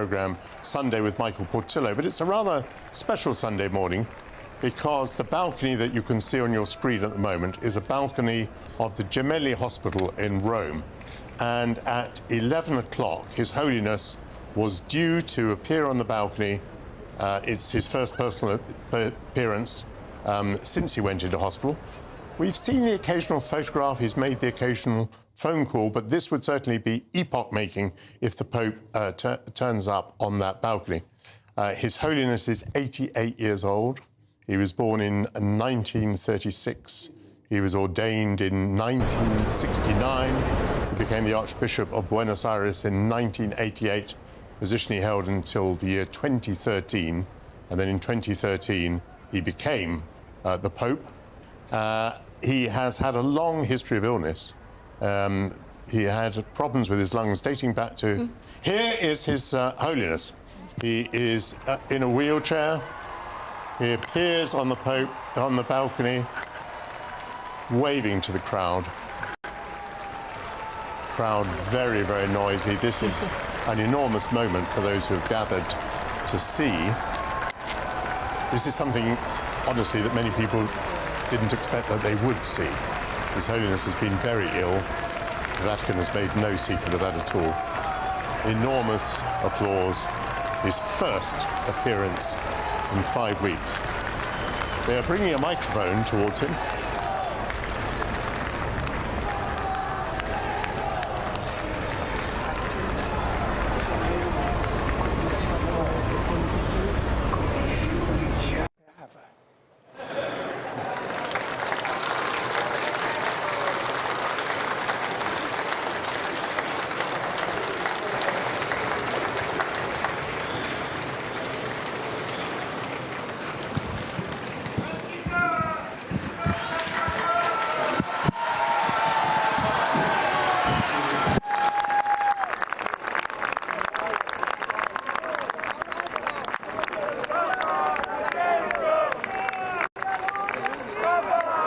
programme Sunday with Michael Portillo, but it's a rather special Sunday morning because the balcony that you can see on your screen at the moment is a balcony of the Gemelli Hospital in Rome. And at 11 o'clock, His Holiness was due to appear on the balcony. It's his first personal appearance since he went into hospital. We've seen the occasional photograph, he's made the occasional phone call, but this would certainly be epoch-making if the Pope turns up on that balcony. His Holiness is 88 years old. He was born in 1936. He was ordained in 1969. He became the Archbishop of Buenos Aires in 1988, position he held until the year 2013. And then in 2013, he became the Pope. He has had a long history of illness. He had problems with his lungs dating back to... Here is His Holiness. He is in a wheelchair. He appears on the Pope, on the balcony, waving to the crowd. Crowd very, very noisy. This is an enormous moment for those who have gathered to see. This is something, honestly, that many people didn't expect that they would see. His Holiness has been very ill. The Vatican has made no secret of that at all. Enormous applause. His first appearance in 5 weeks. They are bringing a microphone towards him.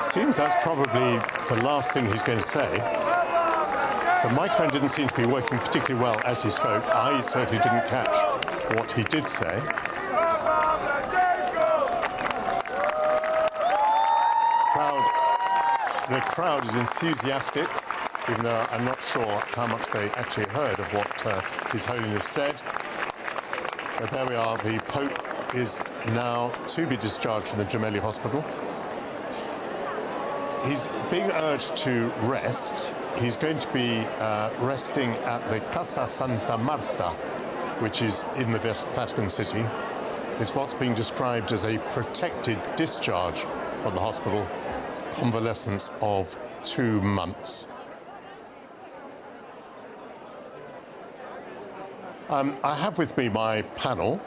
Seems that's probably the last thing he's going to say. The microphone didn't seem to be working particularly well as he spoke. I certainly didn't catch what he did say. The crowd is enthusiastic, even though I'm not sure how much they actually heard of what His Holiness said. But there we are. The Pope is now to be discharged from the Gemelli Hospital. He's being urged to rest. He's going to be resting at the Casa Santa Marta, which is in the Vatican City. It's what's being described as a protected discharge from the hospital, convalescence of 2 months. I have with me my panel.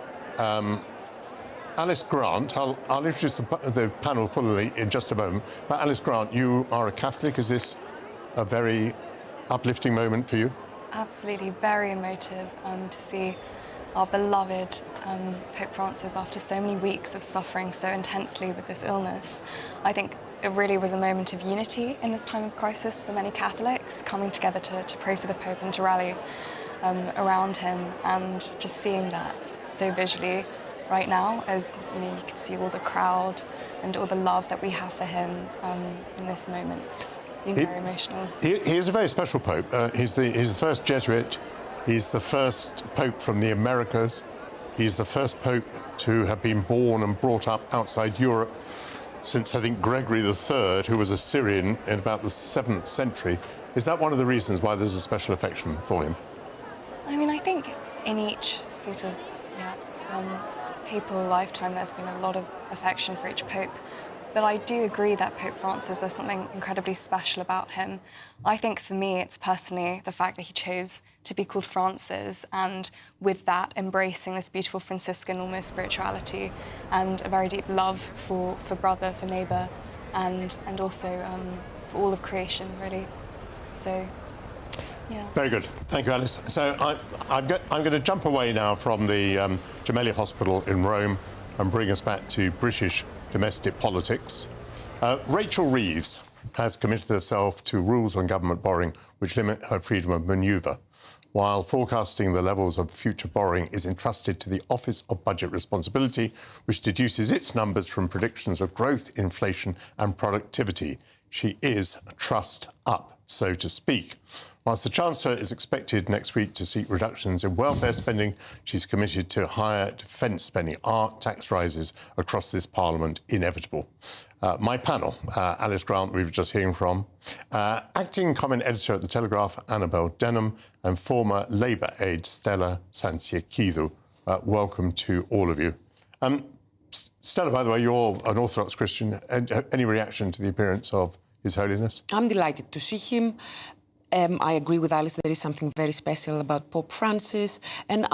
Alice Grant, I'll introduce the panel fully in just a moment. But Alice Grant, you are a Catholic. Is this a very uplifting moment for you? Absolutely, very emotive to see our beloved Pope Francis, after so many weeks of suffering so intensely with this illness. I think it really was a moment of unity in this time of crisis for many Catholics, coming together to pray for the Pope and to rally around him, and just seeing that so visually right now, as you know, you can see all the crowd and all the love that we have for him in this moment. It's been very emotional. He is a very special Pope. He's the first Jesuit. He's the first Pope from the Americas. He's the first Pope to have been born and brought up outside Europe since, I think, Gregory III, who was a Syrian in about the 7th century. Is that one of the reasons why there's a special affection for him? I mean, I think in each sort of papal lifetime there's been a lot of affection for each Pope. But I do agree that Pope Francis, there's something incredibly special about him. I think for me, it's personally the fact that he chose to be called Francis, and with that, embracing this beautiful Franciscan almost spirituality and a very deep love for brother, for neighbour, and also for all of creation, really. So, yeah. Very good. Thank you, Alice. So I'm going to jump away now from the Gemelli Hospital in Rome and bring us back to British domestic politics. Rachel Reeves has committed herself to rules on government borrowing which limit her freedom of manoeuvre. while forecasting the levels of future borrowing is entrusted to the Office of Budget Responsibility, which deduces its numbers from predictions of growth, inflation and productivity. She is trussed up, so to speak. Whilst the Chancellor is expected next week to seek reductions in welfare spending, she's committed to higher defence spending. Are tax rises across this Parliament inevitable? My panel, Alice Grant, we were just hearing from, acting comment editor at The Telegraph, Annabel Denham, and former Labour aide, Stella Santiakidu. Welcome to all of you. Stella, by the way, you're an Orthodox Christian. Any reaction to the appearance of His Holiness? I'm delighted to see him. I agree with Alice, there is something very special about Pope Francis. And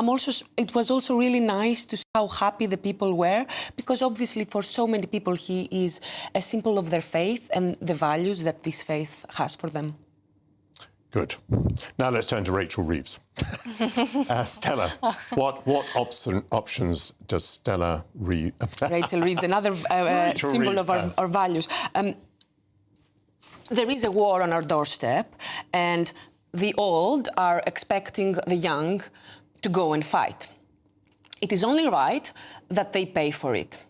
it was also really nice to see how happy the people were, because obviously for so many people he is a symbol of their faith and the values that this faith has for them. Good. Now let's turn to Rachel Reeves. Stella, what options does Stella Reeves... Rachel Reeves, another symbol of our values. There is a war on our doorstep, and the old are expecting the young to go and fight. It is only right that they pay for it.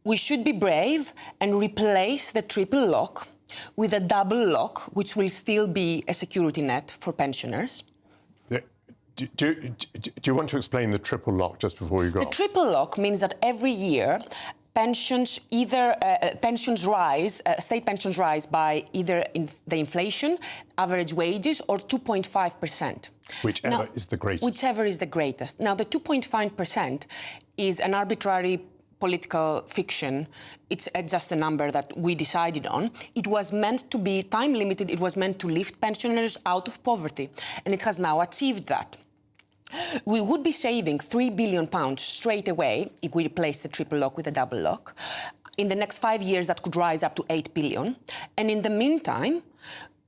We should be brave and replace the triple lock with a double lock, which will still be a security net for pensioners. Do you want to explain the triple lock just before you go on? The triple lock means that every year pensions rise, state pensions rise by either the inflation, average wages, or 2.5%. Whichever is the greatest. Whichever is the greatest. Now, the 2.5% is an arbitrary political fiction. It's just a number that we decided on. It was meant to be time-limited. It was meant to lift pensioners out of poverty, and it has now achieved that. We would be saving £3 billion straight away if we replace the triple lock with a double lock. In the next 5 years, that could rise up to £8 billion. And in the meantime,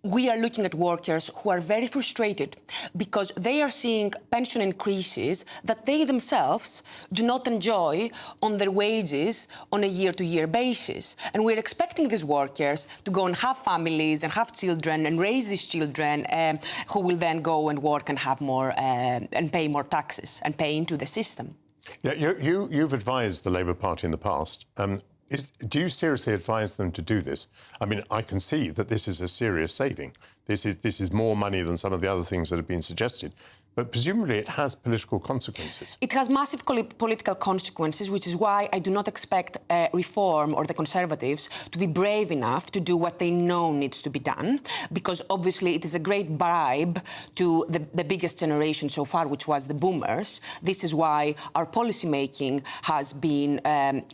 we are looking at workers who are very frustrated because they are seeing pension increases that they themselves do not enjoy on their wages on a year-to-year basis. And we're expecting these workers to go and have families and have children and raise these children who will then go and work and have more and pay more taxes and pay into the system. Yeah, you've advised the Labour Party in the past. Do you seriously advise them to do this? I mean, I can see that this is a serious saving. This is more money than some of the other things that have been suggested. But presumably it has political consequences. It has massive political consequences, which is why I do not expect Reform or the Conservatives to be brave enough to do what they know needs to be done, because obviously it is a great bribe to the biggest generation so far, which was the boomers. This is why our policymaking has been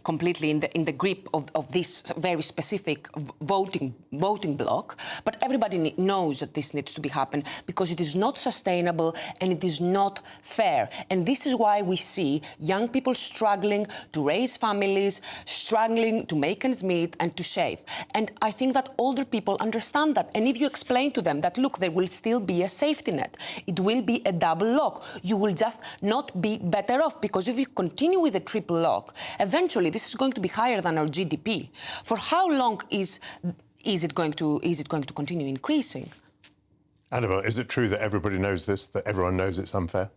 completely in the grip of this very specific voting bloc. But everybody knows that this needs to be happen because it is not sustainable and it is not fair. And this is why we see young people struggling to raise families, struggling to make ends meet and to save. And I think that older people understand that. And if you explain to them that, look, there will still be a safety net, it will be a double lock, you will just not be better off, because if you continue with a triple lock, eventually this is going to be higher than our GDP. For how long is it going to continue increasing? Annabel, is it true that everybody knows this, that everyone knows it's unfair?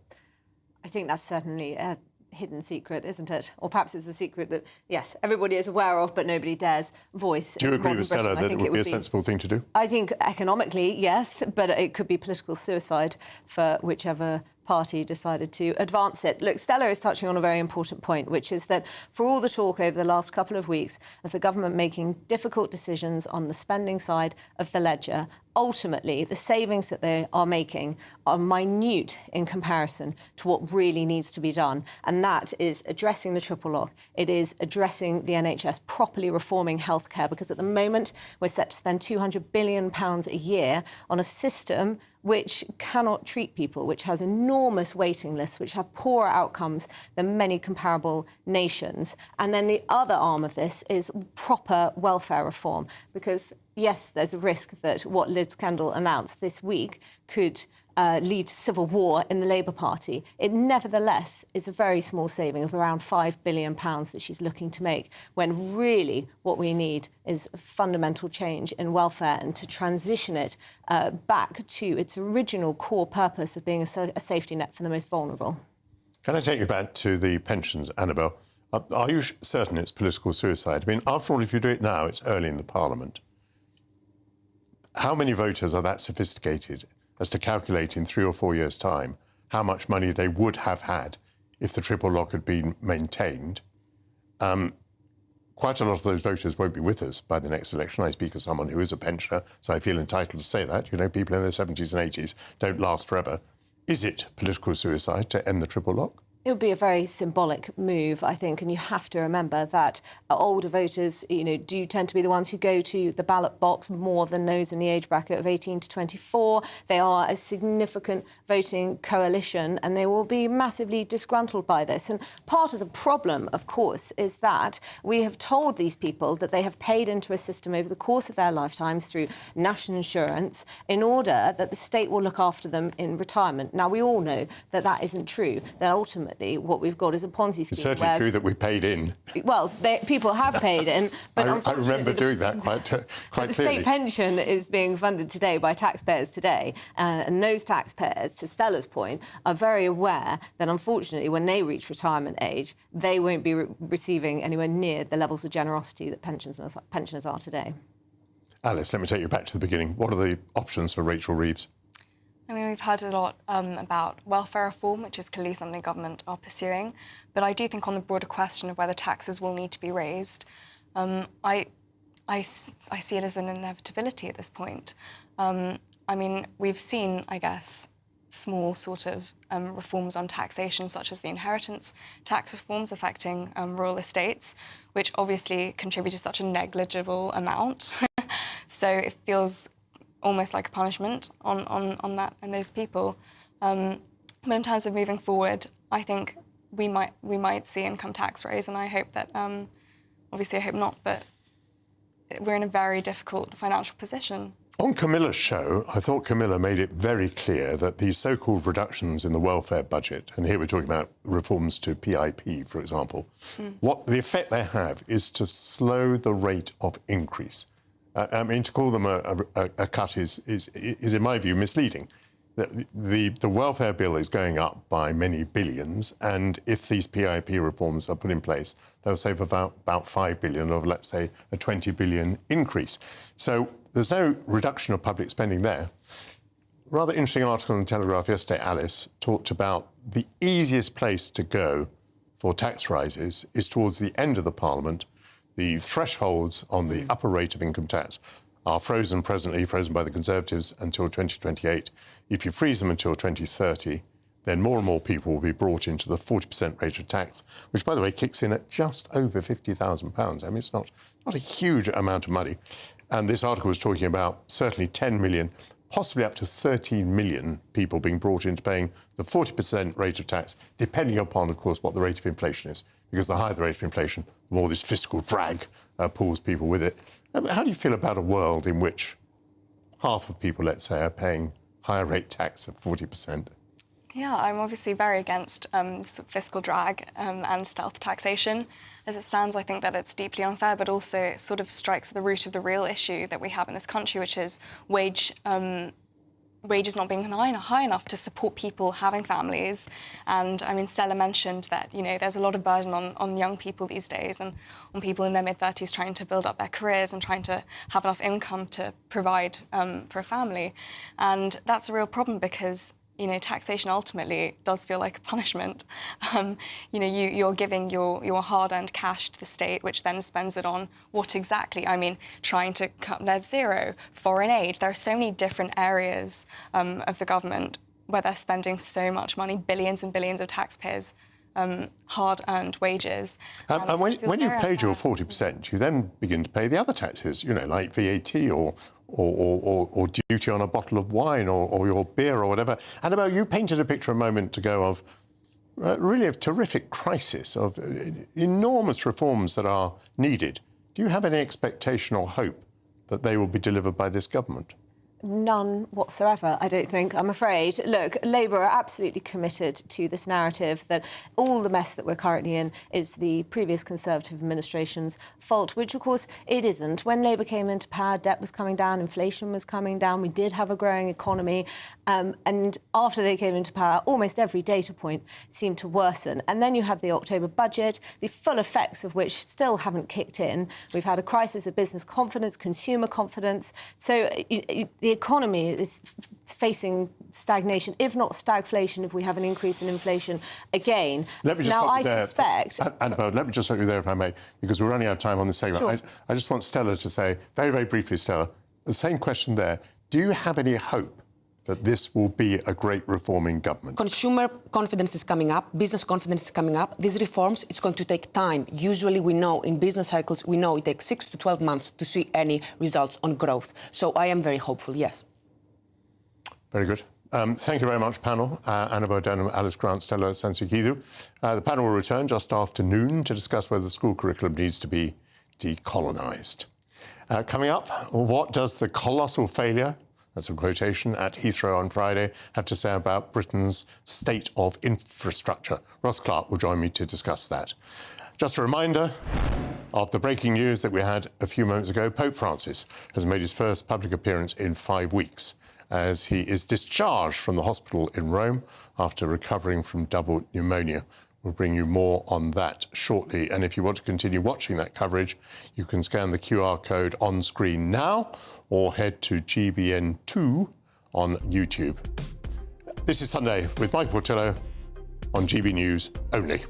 I think that's certainly a hidden secret, isn't it? Or perhaps it's a secret that, yes, everybody is aware of, but nobody dares voice. Do you agree with Stella that it would be a sensible thing to do? I think economically, yes, but it could be political suicide for whichever party decided to advance it. Look, Stella is touching on a very important point, which is that for all the talk over the last couple of weeks of the government making difficult decisions on the spending side of the ledger, ultimately the savings that they are making are minute in comparison to what really needs to be done. And that is addressing the triple lock. It is addressing the NHS, properly reforming healthcare, because at the moment we're set to spend £200 billion a year on a system which cannot treat people, which has enormous waiting lists, which have poorer outcomes than many comparable nations. And then the other arm of this is proper welfare reform, because yes, there's a risk that what Liz Kendall announced this week could lead to civil war in the Labour Party. It nevertheless is a very small saving of around £5 billion that she's looking to make, when really what we need is a fundamental change in welfare and to transition it back to its original core purpose of being a safety net for the most vulnerable. Can I take you back to the pensions, Annabel? Are you certain it's political suicide? I mean, after all, if you do it now, it's early in the Parliament. How many voters are that sophisticated as to calculate in 3 or 4 years' time how much money they would have had if the triple lock had been maintained? Quite a lot of those voters won't be with us by the next election. I speak as someone who is a pensioner, so I feel entitled to say that. You know, people in their 70s and 80s don't last forever. Is it political suicide to end the triple lock? It would be a very symbolic move, I think, and you have to remember that older voters, do tend to be the ones who go to the ballot box more than those in the age bracket of 18 to 24. They are a significant voting coalition, and they will be massively disgruntled by this. And part of the problem, of course, is that we have told these people that they have paid into a system over the course of their lifetimes through national insurance in order that the state will look after them in retirement. Now, we all know that that isn't true, that ultimately what we've got is a Ponzi scheme. It's certainly true that we paid in. Well, people have paid in, but I remember doing that quite the clearly. state pension is being funded today by taxpayers today, and those taxpayers, to Stella's point, are very aware that unfortunately, when they reach retirement age, they won't be receiving anywhere near the levels of generosity that pensioners are today. Alice, let me take you back to the beginning. What are the options for Rachel Reeves? I mean, we've heard a lot about welfare reform, which is clearly something government are pursuing. But I do think on the broader question of whether taxes will need to be raised, I see it as an inevitability at this point. I mean, we've seen, I guess, small sort of reforms on taxation, such as the inheritance tax reforms affecting rural estates, which obviously contributed such a negligible amount. So it feels almost like a punishment on that and those people. But in terms of moving forward, I think we might see income tax raise, and I hope that, obviously I hope not, but we're in a very difficult financial position. On Camilla's show, I thought Camilla made it very clear that these so-called reductions in the welfare budget, and here we're talking about reforms to PIP, for example, what the effect they have is to slow the rate of increase. I mean, to call them a cut is, in my view, misleading. The welfare bill is going up by many billions, and if these PIP reforms are put in place, they'll save about 5 billion of, let's say, a 20 billion increase. So there's no reduction of public spending there. Rather interesting article in the Telegraph yesterday, Alice, talked about the easiest place to go for tax rises is towards the end of the Parliament. The thresholds on the upper rate of income tax are frozen by the Conservatives until 2028. If you freeze them until 2030, then more and more people will be brought into the 40% rate of tax, which, by the way, kicks in at just over £50,000. I mean, it's not a huge amount of money. And this article was talking about certainly 10 million, possibly up to 13 million people being brought into paying the 40% rate of tax, depending upon, of course, what the rate of inflation is. Because the higher the rate of inflation, the more this fiscal drag pulls people with it. How do you feel about a world in which half of people, let's say, are paying higher rate tax of 40%? Yeah, I'm obviously very against fiscal drag and stealth taxation. As it stands, I think that it's deeply unfair, but also it sort of strikes the root of the real issue that we have in this country, which is wages not being high enough to support people having families. And I mean, Stella mentioned that, there's a lot of burden on young people these days and on people in their mid-30s trying to build up their careers and trying to have enough income to provide for a family. And that's a real problem because taxation ultimately does feel like a punishment. You're giving your hard-earned cash to the state, which then spends it on what exactly? I mean, trying to cut net zero, foreign aid. There are so many different areas of the government where they're spending so much money, billions and billions of taxpayers' hard-earned wages. And when you've paid your 40%, you then begin to pay the other taxes, like VAT or duty on a bottle of wine or your beer or whatever. Annabel, you painted a picture a moment ago of really a terrific crisis, of enormous reforms that are needed. Do you have any expectation or hope that they will be delivered by this government? None whatsoever, I don't think, I'm afraid. Look, Labour are absolutely committed to this narrative that all the mess that we're currently in is the previous Conservative administration's fault, which, of course, it isn't. When Labour came into power, debt was coming down, inflation was coming down, we did have a growing economy, and after they came into power, almost every data point seemed to worsen. And then you had the October budget, the full effects of which still haven't kicked in. We've had a crisis of business confidence, consumer confidence. So the economy is facing stagnation, if not stagflation, if we have an increase in inflation again. Let me just now, I there. suspect... Annabelle, let me just stop you there, if I may, because we're running out of time on this segment. Sure. I just want Stella to say, very, very briefly, Stella, the same question there. Do you have any hope that this will be a great reforming government? Consumer confidence is coming up, business confidence is coming up. These reforms, it's going to take time. Usually we know in business cycles, we know it takes 6 to 12 months to see any results on growth. So I am very hopeful, yes. Very good. Thank you very much, panel. Annabelle Denham, Alice Grant, Stella Sansikidu. The panel will return just after noon to discuss whether the school curriculum needs to be decolonised. Coming up, what does the colossal failure, that's a quotation, at Heathrow on Friday, have to say about Britain's state of infrastructure? Ross Clark will join me to discuss that. Just a reminder of the breaking news that we had a few moments ago. Pope Francis has made his first public appearance in 5 weeks as he is discharged from the hospital in Rome after recovering from double pneumonia. We'll bring you more on that shortly. And if you want to continue watching that coverage, you can scan the QR code on screen now or head to GBN2 on YouTube. This is Sunday with Michael Portillo on GB News only.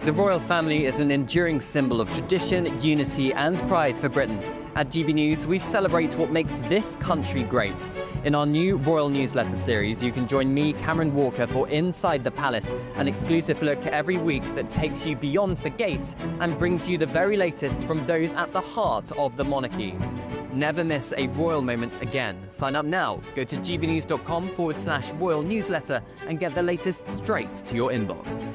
The royal family is an enduring symbol of tradition, unity and pride for Britain. At GB News, we celebrate what makes this country great. In our new royal newsletter series, you can join me, Cameron Walker, for Inside the Palace, an exclusive look every week that takes you beyond the gates and brings you the very latest from those at the heart of the monarchy. Never miss a royal moment again. Sign up now. Go to gbnews.com/royal newsletter and get the latest straight to your inbox.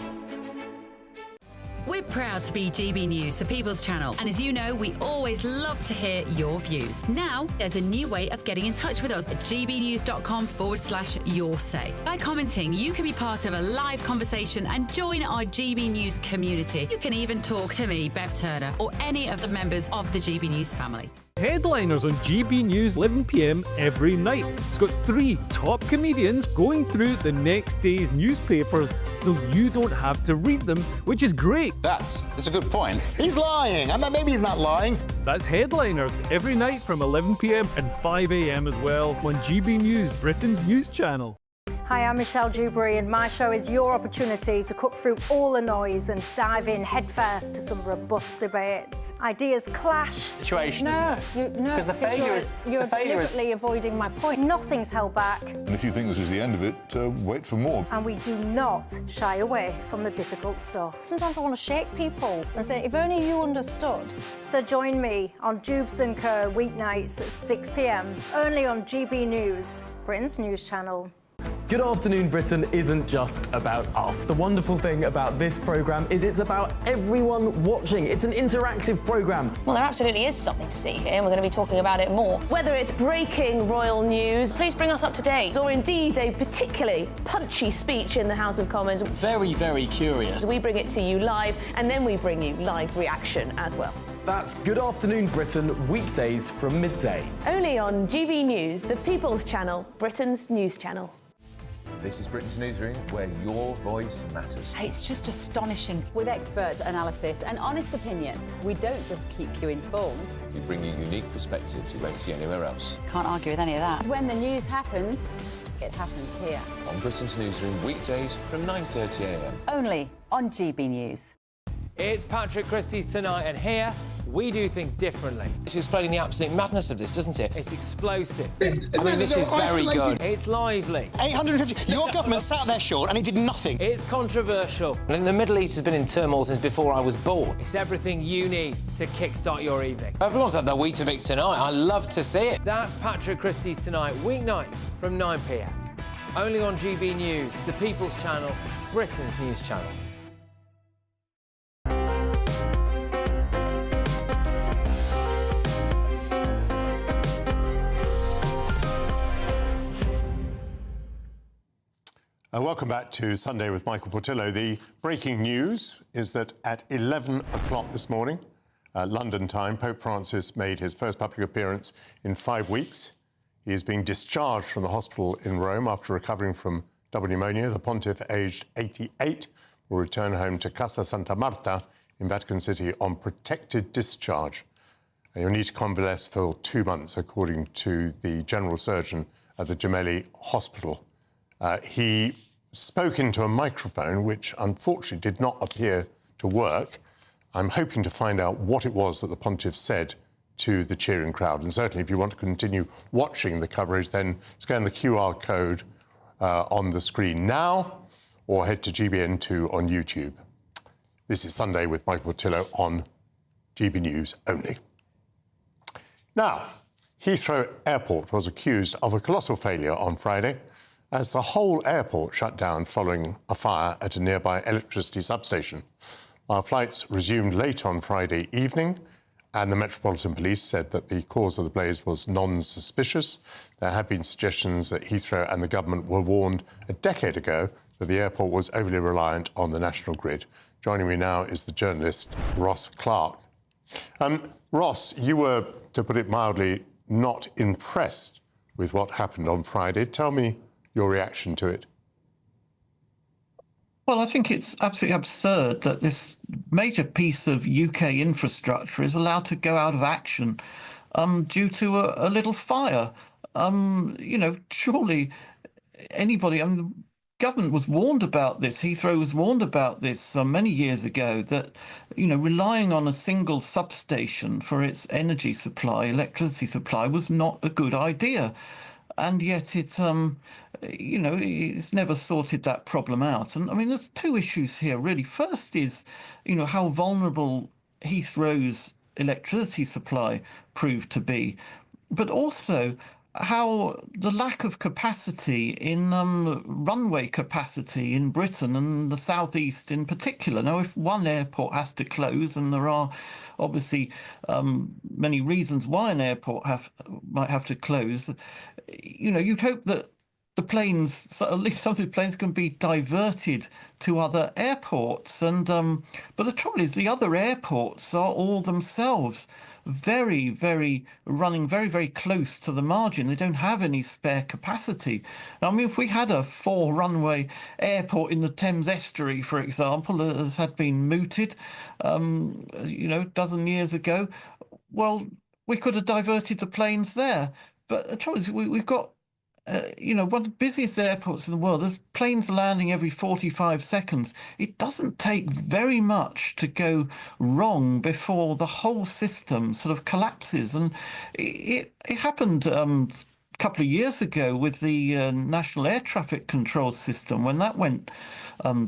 We're proud to be GB News, the People's Channel. And as you know, we always love to hear your views. Now, there's a new way of getting in touch with us at gbnews.com/your-say. By commenting, you can be part of a live conversation and join our GB News community. You can even talk to me, Bev Turner, or any of the members of the GB News family. Headliners on GB News 11 p.m. every night. It's got 3 top comedians going through the next day's newspapers so you don't have to read them, which is great. That's a good point. He's lying. I mean, maybe he's not lying. That's Headliners every night from 11 p.m. and 5 a.m. as well on GB News, Britain's news channel. Hi, I'm Michelle Dewberry, and my show is your opportunity to cut through all the noise and dive in headfirst to some robust debates. Ideas clash. Situation, isn't it? Because the failure is... You're deliberately avoiding my point. Nothing's held back. And if you think this is the end of it, wait for more. And we do not shy away from the difficult stuff. Sometimes I want to shake people and say, if only you understood. So join me on Jubes & Kerr weeknights at 6 p.m, only on GB News, Britain's news channel. Good Afternoon Britain isn't just about us. The wonderful thing about this programme is it's about everyone watching. It's an interactive programme. Well, there absolutely is something to see here, and we're going to be talking about it more. Whether it's breaking royal news, please bring us up to date, or indeed a particularly punchy speech in the House of Commons. Very, very curious. We bring it to you live, and then we bring you live reaction as well. That's Good Afternoon Britain, weekdays from midday. Only on GB News, the People's Channel, Britain's news channel. This is Britain's Newsroom, where your voice matters. It's just astonishing. With expert analysis and honest opinion, we don't just keep you informed. We bring you unique perspectives you won't see anywhere else. Can't argue with any of that. When the news happens, it happens here. On Britain's Newsroom, weekdays from 9:30 a.m. Only on GB News. It's Patrick Christie's Tonight, and here we do things differently. It's explaining the absolute madness of this, doesn't it? It's explosive. I mean, this is very good. It's lively. 850. Your government sat there, Sean, and it did nothing. It's controversial. And the Middle East has been in turmoil since before I was born. It's everything you need to kickstart your evening. Everyone's had their Weetabix tonight. I love to see it. That's Patrick Christie's Tonight, weeknights from 9 p.m. Only on GB News, the People's Channel, Britain's news channel. Welcome back to Sunday with Michael Portillo. The breaking news is that at 11 o'clock this morning, London time, Pope Francis made his first public appearance in 5 weeks. He is being discharged from the hospital in Rome after recovering from double pneumonia. The pontiff, aged 88, will return home to Casa Santa Marta in Vatican City on protected discharge. He'll need to convalesce for 2 months, according to the general surgeon at the Gemelli Hospital. He spoke into a microphone, which unfortunately did not appear to work. I'm hoping to find out what it was that the pontiff said to the cheering crowd. And certainly, if you want to continue watching the coverage, then scan the QR code on the screen now or head to GBN2 on YouTube. This is Sunday with Michael Portillo on GB News only. Now, Heathrow Airport was accused of a colossal failure on Friday as the whole airport shut down following a fire at a nearby electricity substation. Our flights resumed late on Friday evening, and the Metropolitan Police said that the cause of the blaze was non-suspicious. There have been suggestions that Heathrow and the government were warned a decade ago that the airport was overly reliant on the national grid. Joining me now is the journalist Ross Clark. Ross, you were, to put it mildly, not impressed with what happened on Friday. Tell me your reaction to it. Well, I think it's absolutely absurd that this major piece of UK infrastructure is allowed to go out of action due to a little fire. You know, surely anybody, the government was warned about this, Heathrow was warned about this many years ago, that, you know, relying on a single substation for its energy supply, electricity supply, was not a good idea. And yet it, you know, it's never sorted that problem out. And I mean, there's two issues here, really. First is, you know, how vulnerable Heathrow's electricity supply proved to be, but also how the lack of capacity in runway capacity in Britain and the southeast in particular. Now, if one airport has to close, and there are obviously many reasons why an airport might have to close, you know, you'd hope that the planes, at least some of the planes, can be diverted to other airports. And but the trouble is, the other airports are all themselves running very, very close to the margin. They don't have any spare capacity. Now, I mean, if we had a 4-runway airport in the Thames estuary, for example, as had been mooted, you know, a dozen years ago, well, we could have diverted the planes there. But the trouble is, we've got, you know, one of the busiest airports in the world. There's planes landing every 45 seconds. It doesn't take very much to go wrong before the whole system sort of collapses. And it happened a couple of years ago with the National Air Traffic Control System. When that went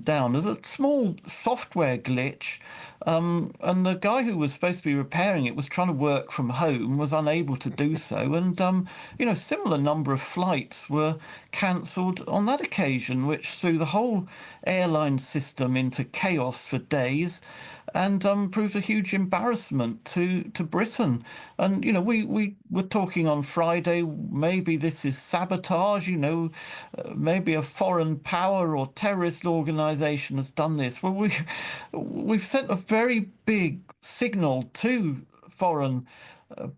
down, there's a small software glitch. And the guy who was supposed to be repairing it was trying to work from home, was unable to do so. And, you know, similar number of flights were cancelled on that occasion, which threw the whole airline system into chaos for days and proved a huge embarrassment to Britain. And, you know, we were talking on Friday, maybe this is sabotage, you know, maybe a foreign power or terrorist organisation has done this. Well, we've sent a very big signal to foreign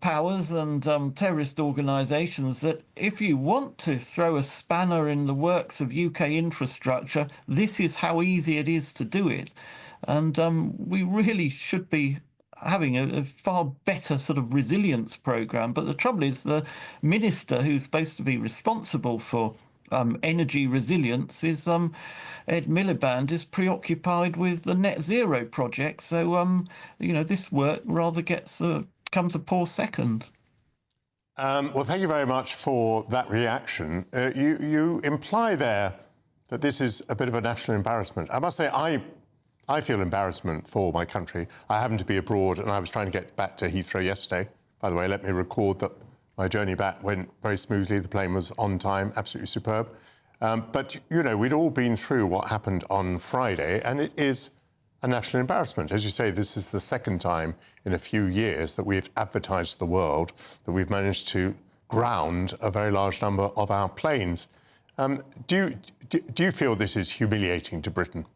powers and terrorist organisations that if you want to throw a spanner in the works of UK infrastructure, this is how easy it is to do it. And we really should be having a far better sort of resilience programme. But the trouble is, the minister who's supposed to be responsible for energy resilience is Ed Miliband, is preoccupied with the net zero project. So, you know, this work rather comes a poor second. Well, thank you very much for that reaction. You imply there that this is a bit of a national embarrassment. I must say, I feel embarrassment for my country. I happened to be abroad and I was trying to get back to Heathrow yesterday. By the way, let me record that my journey back went very smoothly. The plane was on time, absolutely superb. But, you know, we'd all been through what happened on Friday, and it is a national embarrassment. As you say, this is the second time in a few years that we've advertised to the world that we've managed to ground a very large number of our planes. Do you feel this is humiliating to Britain?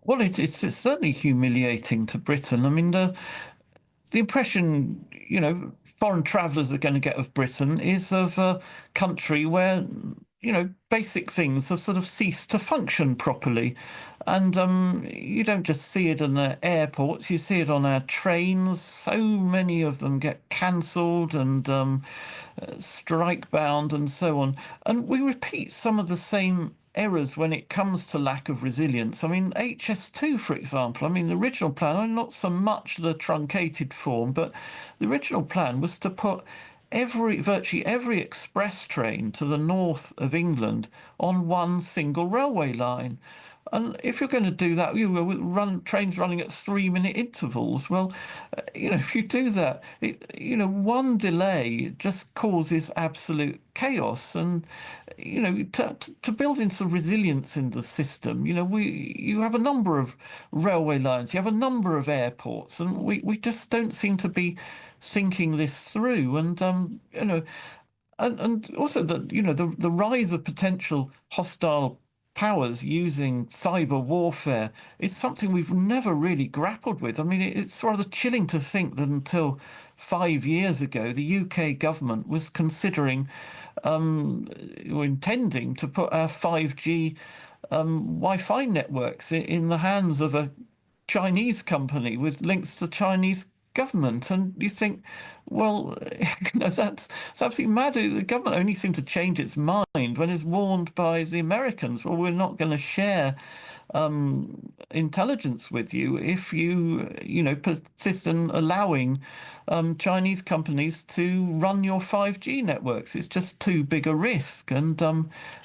Well, it's certainly humiliating to Britain. I mean, the impression, foreign travellers are going to get of Britain is of a country where, basic things have sort of ceased to function properly. And you don't just see it in the airports, you see it on our trains. So many of them get cancelled and strike-bound and so on. And we repeat some of the same errors when it comes to lack of resilience. I mean, HS2, for example, the original plan, not so much the truncated form, but the original plan was to put virtually every express train to the north of England on one single railway line. And if you're going to do that, you will run trains running at 3-minute intervals. Well, if you do that, one delay just causes absolute chaos. And, to build in some resilience in the system, you have a number of railway lines, you have a number of airports, and we just don't seem to be thinking this through. And, and also the rise of potential hostile powers using cyber warfare is something we've never really grappled with. It's rather chilling to think that until 5 years ago, the UK government was considering or intending to put our 5G Wi-Fi networks in the hands of a Chinese company with links to Chinese government. And you think, well, that's absolutely mad. The government only seemed to change its mind when it's warned by the Americans, well, we're not going to share intelligence with you if you persist in allowing Chinese companies to run your 5G networks. It's just too big a risk. And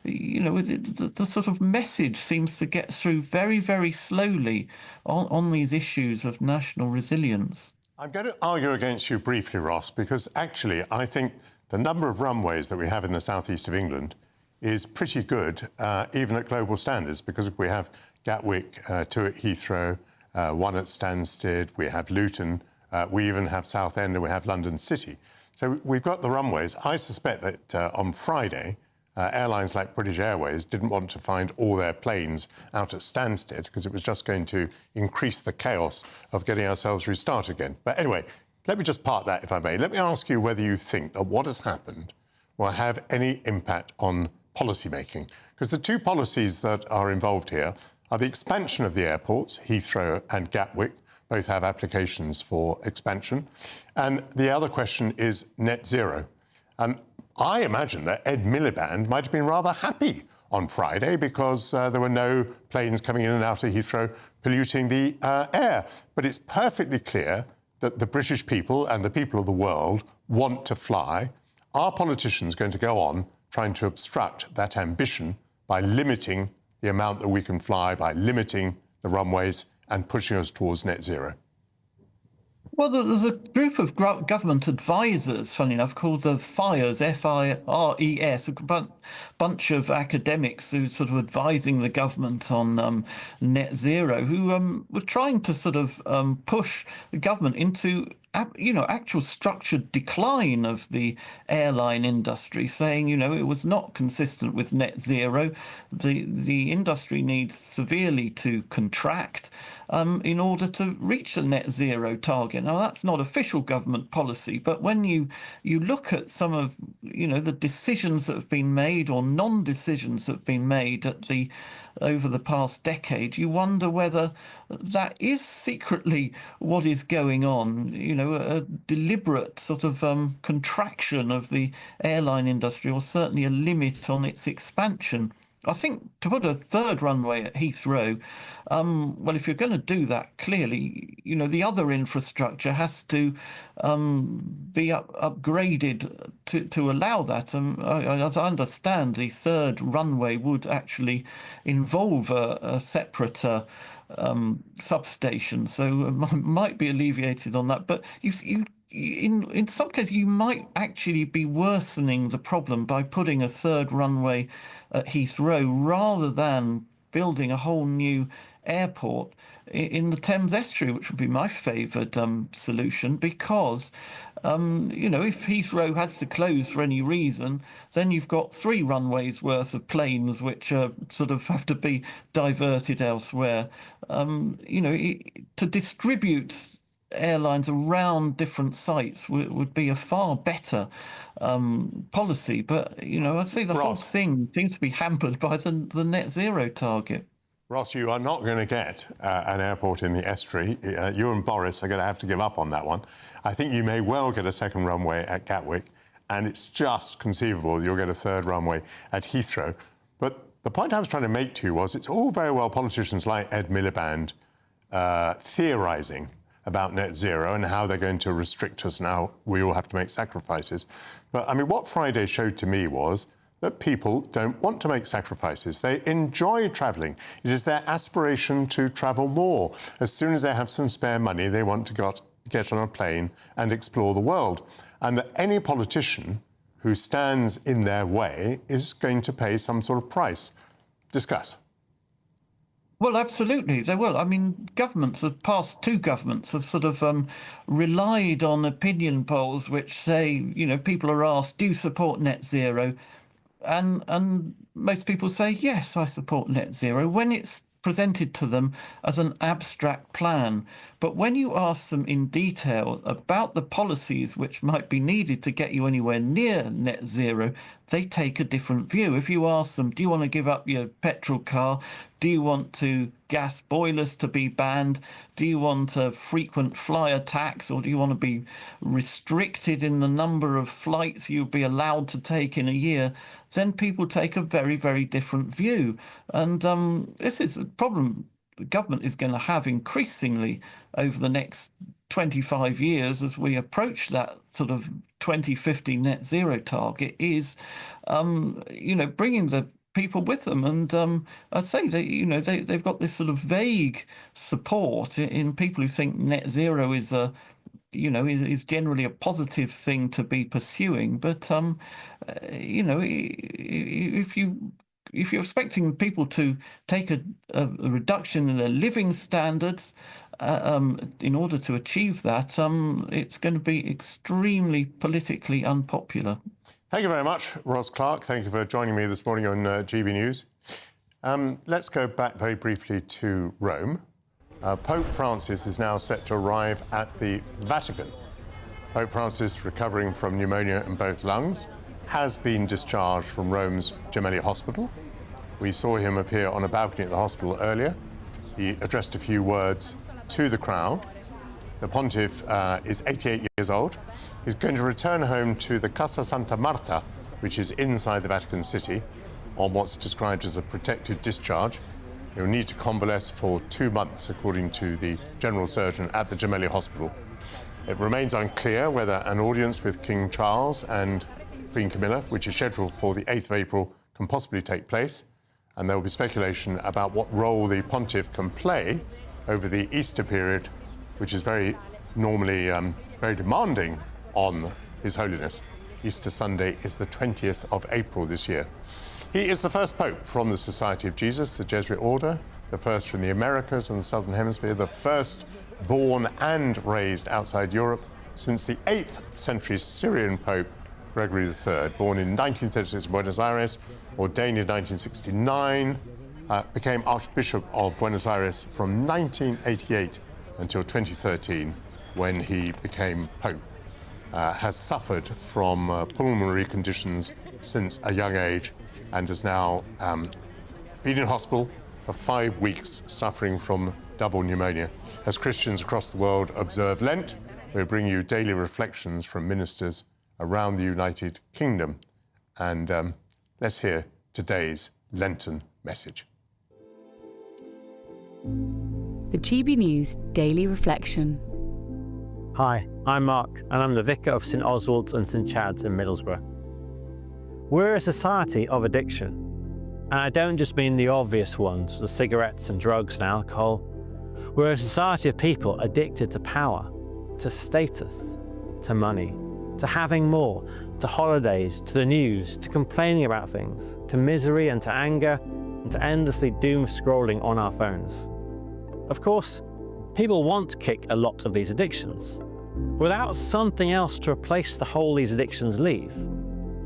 the sort of message seems to get through very, very slowly on these issues of national resilience. I'm going to argue against you briefly, Ross, because actually I think the number of runways that we have in the southeast of England is pretty good, even at global standards, because we have Gatwick, 2 at Heathrow, 1 at Stansted, we have Luton, we even have Southend, and we have London City. So we've got the runways. I suspect that on Friday, airlines like British Airways didn't want to find all their planes out at Stansted because it was just going to increase the chaos of getting ourselves restarted again. But anyway, let me just park that, if I may. Let me ask you whether you think that what has happened will have any impact on policy making. Because the two policies that are involved here are the expansion of the airports, Heathrow and Gatwick, both have applications for expansion. And the other question is net zero. I imagine that Ed Miliband might have been rather happy on Friday because there were no planes coming in and out of Heathrow polluting the air. But it's perfectly clear that the British people and the people of the world want to fly. Are politicians going to go on trying to obstruct that ambition by limiting the amount that we can fly, by limiting the runways and pushing us towards net zero? Well, there's a group of government advisors, funny enough, called the FIRES, F-I-R-E-S, a bunch of academics who sort of advising the government on net zero, who were trying to sort of push the government into actual structured decline of the airline industry, saying, it was not consistent with net zero. The industry needs severely to contract in order to reach a net zero target. Now, that's not official government policy, but when you look at some of, the decisions that have been made or non-decisions that have been made over the past decade, you wonder whether that is secretly what is going on, a deliberate sort of contraction of the airline industry, or certainly a limit on its expansion. I think to put a third runway at Heathrow, well, if you're going to do that, clearly, the other infrastructure has to be upgraded to allow that. As I understand, the third runway would actually involve a separate substation, so might be alleviated on that. But in some cases, you might actually be worsening the problem by putting a third runway at Heathrow rather than building a whole new airport in the Thames estuary, which would be my favoured solution, because if Heathrow has to close for any reason, then you've got 3 runways worth of planes which sort of have to be diverted elsewhere. To distribute airlines around different sites would be a far better policy. But, I think the whole thing seems to be hampered by the net zero target. Ross, you are not going to get an airport in the estuary. You and Boris are going to have to give up on that one. I think you may well get a second runway at Gatwick, and it's just conceivable you'll get a third runway at Heathrow. But the point I was trying to make to you was it's all very well politicians like Ed Miliband theorising about net zero and how they're going to restrict us now. We all have to make sacrifices. But, I mean, what Friday showed to me was that people don't want to make sacrifices. They enjoy travelling. It is their aspiration to travel more. As soon as they have some spare money, they want to get on a plane and explore the world. And that any politician who stands in their way is going to pay some sort of price. Discuss. Well, absolutely, they will. I mean, the past 2 governments have sort of relied on opinion polls which say, people are asked, do you support net zero? And most people say, yes, I support net zero, when it's presented to them as an abstract plan. But when you ask them in detail about the policies which might be needed to get you anywhere near net zero, they take a different view. If you ask them, do you want to give up your petrol car? Do you want gas boilers to be banned? Do you want a frequent flyer tax? Or do you want to be restricted in the number of flights you'll be allowed to take in a year? Then people take a very, very different view. And this is a problem the government is going to have increasingly over the next 25 years as we approach that sort of 2050 net zero target is, bringing the people with them. And I'd say that, they've got this sort of vague support in people who think net zero is is generally a positive thing to be pursuing. But, if you're expecting people to take a reduction in their living standards in order to achieve that, it's going to be extremely politically unpopular. Thank you very much, Ross Clark. Thank you for joining me this morning on GB News. Let's go back very briefly to Rome. Pope Francis is now set to arrive at the Vatican. Pope Francis, recovering from pneumonia in both lungs, has been discharged from Rome's Gemelli Hospital. We saw him appear on a balcony at the hospital earlier. He addressed a few words to the crowd. The pontiff is 88 years old. He's going to return home to the Casa Santa Marta, which is inside the Vatican City, on what's described as a protected discharge. He'll need to convalesce for 2 months, according to the general surgeon at the Gemelli Hospital. It remains unclear whether an audience with King Charles and Queen Camilla, which is scheduled for the 8th of April, can possibly take place. And there will be speculation about what role the pontiff can play over the Easter period, which is very demanding on His Holiness. Easter Sunday is the 20th of April this year. He is the first pope from the Society of Jesus, the Jesuit order, the first from the Americas and the Southern Hemisphere, the first born and raised outside Europe since the 8th century Syrian Pope Gregory III, born in 1936 in Buenos Aires, ordained in 1969, became Archbishop of Buenos Aires from 1988 until 2013, when he became Pope. Has suffered from pulmonary conditions since a young age and has now been in hospital for 5 weeks suffering from double pneumonia. As Christians across the world observe Lent, we bring you daily reflections from ministers around the United Kingdom. And let's hear today's Lenten message. The GB News Daily Reflection. Hi, I'm Mark, and I'm the Vicar of St Oswald's and St Chad's in Middlesbrough. We're a society of addiction, and I don't just mean the obvious ones, the cigarettes and drugs and alcohol. We're a society of people addicted to power, to status, to money, to having more, to holidays, to the news, to complaining about things, to misery and to anger, and to endlessly doom scrolling on our phones. Of course, people want to kick a lot of these addictions. Without something else to replace the hole these addictions leave,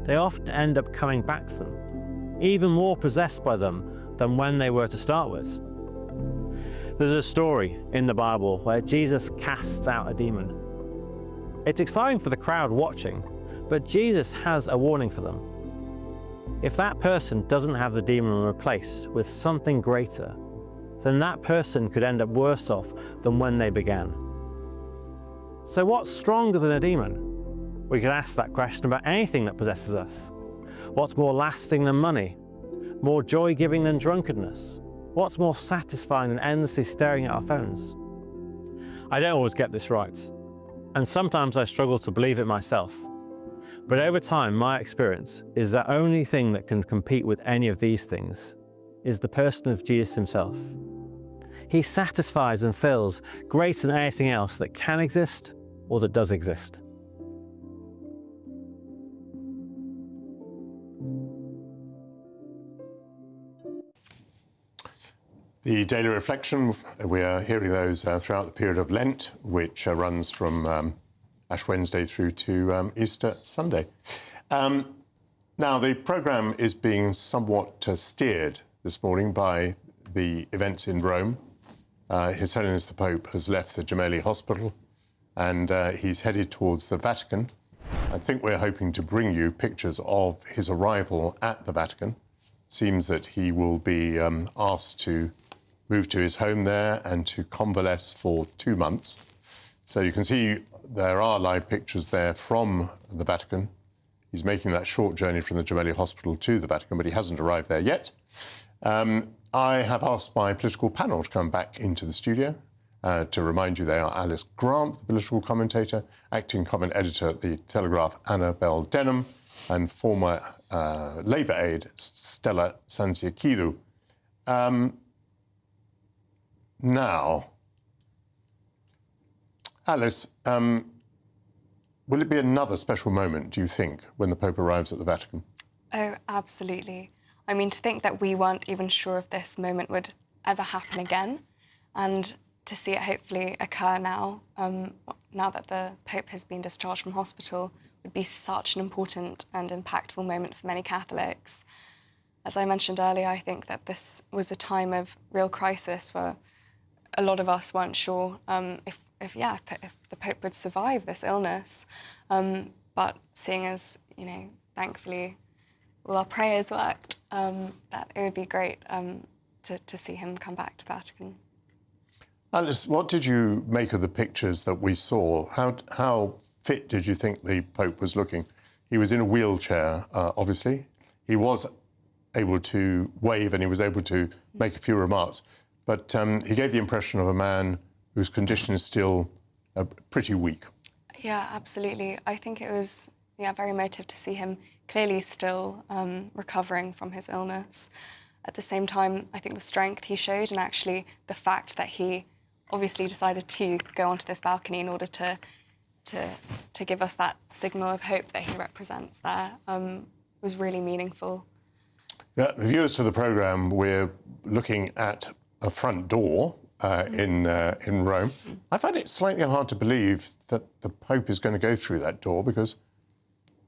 they often end up coming back to them, even more possessed by them than when they were to start with. There's a story in the Bible where Jesus casts out a demon. It's exciting for the crowd watching, but Jesus has a warning for them. If that person doesn't have the demon replaced with something greater, then that person could end up worse off than when they began. So what's stronger than a demon? We could ask that question about anything that possesses us. What's more lasting than money? More joy-giving than drunkenness? What's more satisfying than endlessly staring at our phones? I don't always get this right, and sometimes I struggle to believe it myself. But over time, my experience is that the only thing that can compete with any of these things is the person of Jesus himself. He satisfies and fills greater than anything else that can exist or that does exist. The daily reflection, we are hearing those throughout the period of Lent, which runs from Ash Wednesday through to Easter Sunday. Now, the programme is being somewhat steered this morning by the events in Rome. His Holiness the Pope has left the Gemelli Hospital and he's headed towards the Vatican. I think we're hoping to bring you pictures of his arrival at the Vatican. Seems that he will be asked to move to his home there and to convalesce for 2 months. So you can see there are live pictures there from the Vatican. He's making that short journey from the Gemelli Hospital to the Vatican, but he hasn't arrived there yet. I have asked my political panel to come back into the studio. To remind you, they are Alice Grant, the political commentator, acting comment editor at the Telegraph, Annabel Denham, and former Labour aide, Stella Sansiakidu. Now, Alice, will it be another special moment, do you think, when the Pope arrives at the Vatican? Oh, absolutely. I mean, to think that we weren't even sure if this moment would ever happen again, and to see it hopefully occur now, now that the Pope has been discharged from hospital, would be such an important and impactful moment for many Catholics. As I mentioned earlier, I think that this was a time of real crisis where a lot of us weren't sure if the Pope would survive this illness. But seeing as, you know, thankfully all our prayers worked, that it would be great to see him come back to the Vatican. Alice, what did you make of the pictures that we saw? How fit did you think the Pope was looking? He was in a wheelchair, obviously. He was able to wave and he was able to make a few remarks. But he gave the impression of a man whose condition is still pretty weak. Yeah, absolutely. I think it was very emotive to see him clearly still recovering from his illness. At the same time, I think the strength he showed and actually the fact that he obviously decided to go onto this balcony in order to give us that signal of hope that he represents there was really meaningful. Yeah, the viewers to the programme, we're looking at a front door in Rome. I find it slightly hard to believe that the Pope is going to go through that door because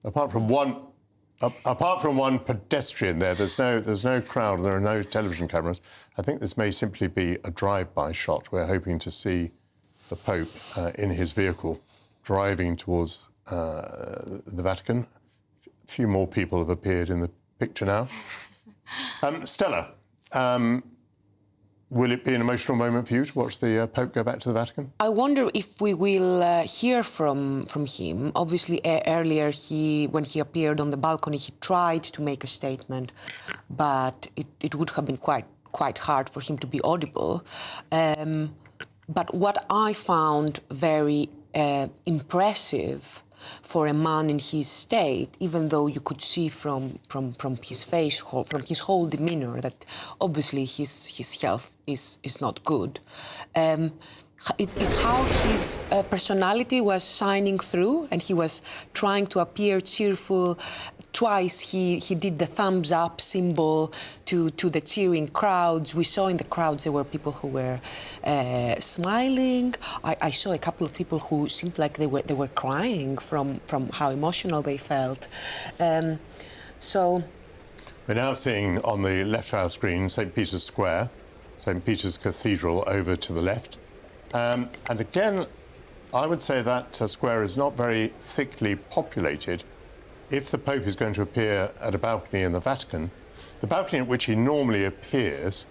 apart from one pedestrian there's no crowd and there are no television cameras. I think this may simply be a drive-by shot. We're hoping to see the Pope in his vehicle driving towards the Vatican. A few more people have appeared in the picture now. Stella, will it be an emotional moment for you to watch the Pope go back to the Vatican? I wonder if we will hear from him. Obviously, earlier, when he appeared on the balcony, he tried to make a statement, but it would have been quite hard for him to be audible. But what I found very impressive for a man in his state, even though you could see from his face, from his whole demeanour, that obviously his health is not good. It is how his personality was shining through, and he was trying to appear cheerful, Twice he did the thumbs up symbol to the cheering crowds. We saw in the crowds there were people who were smiling. I saw a couple of people who seemed like they were crying from how emotional they felt. So we're now seeing on the left of our screen St. Peter's Square, St. Peter's Cathedral over to the left. And again, I would say that square is not very thickly populated. If the Pope is going to appear at a balcony in the Vatican, the balcony at which he normally appears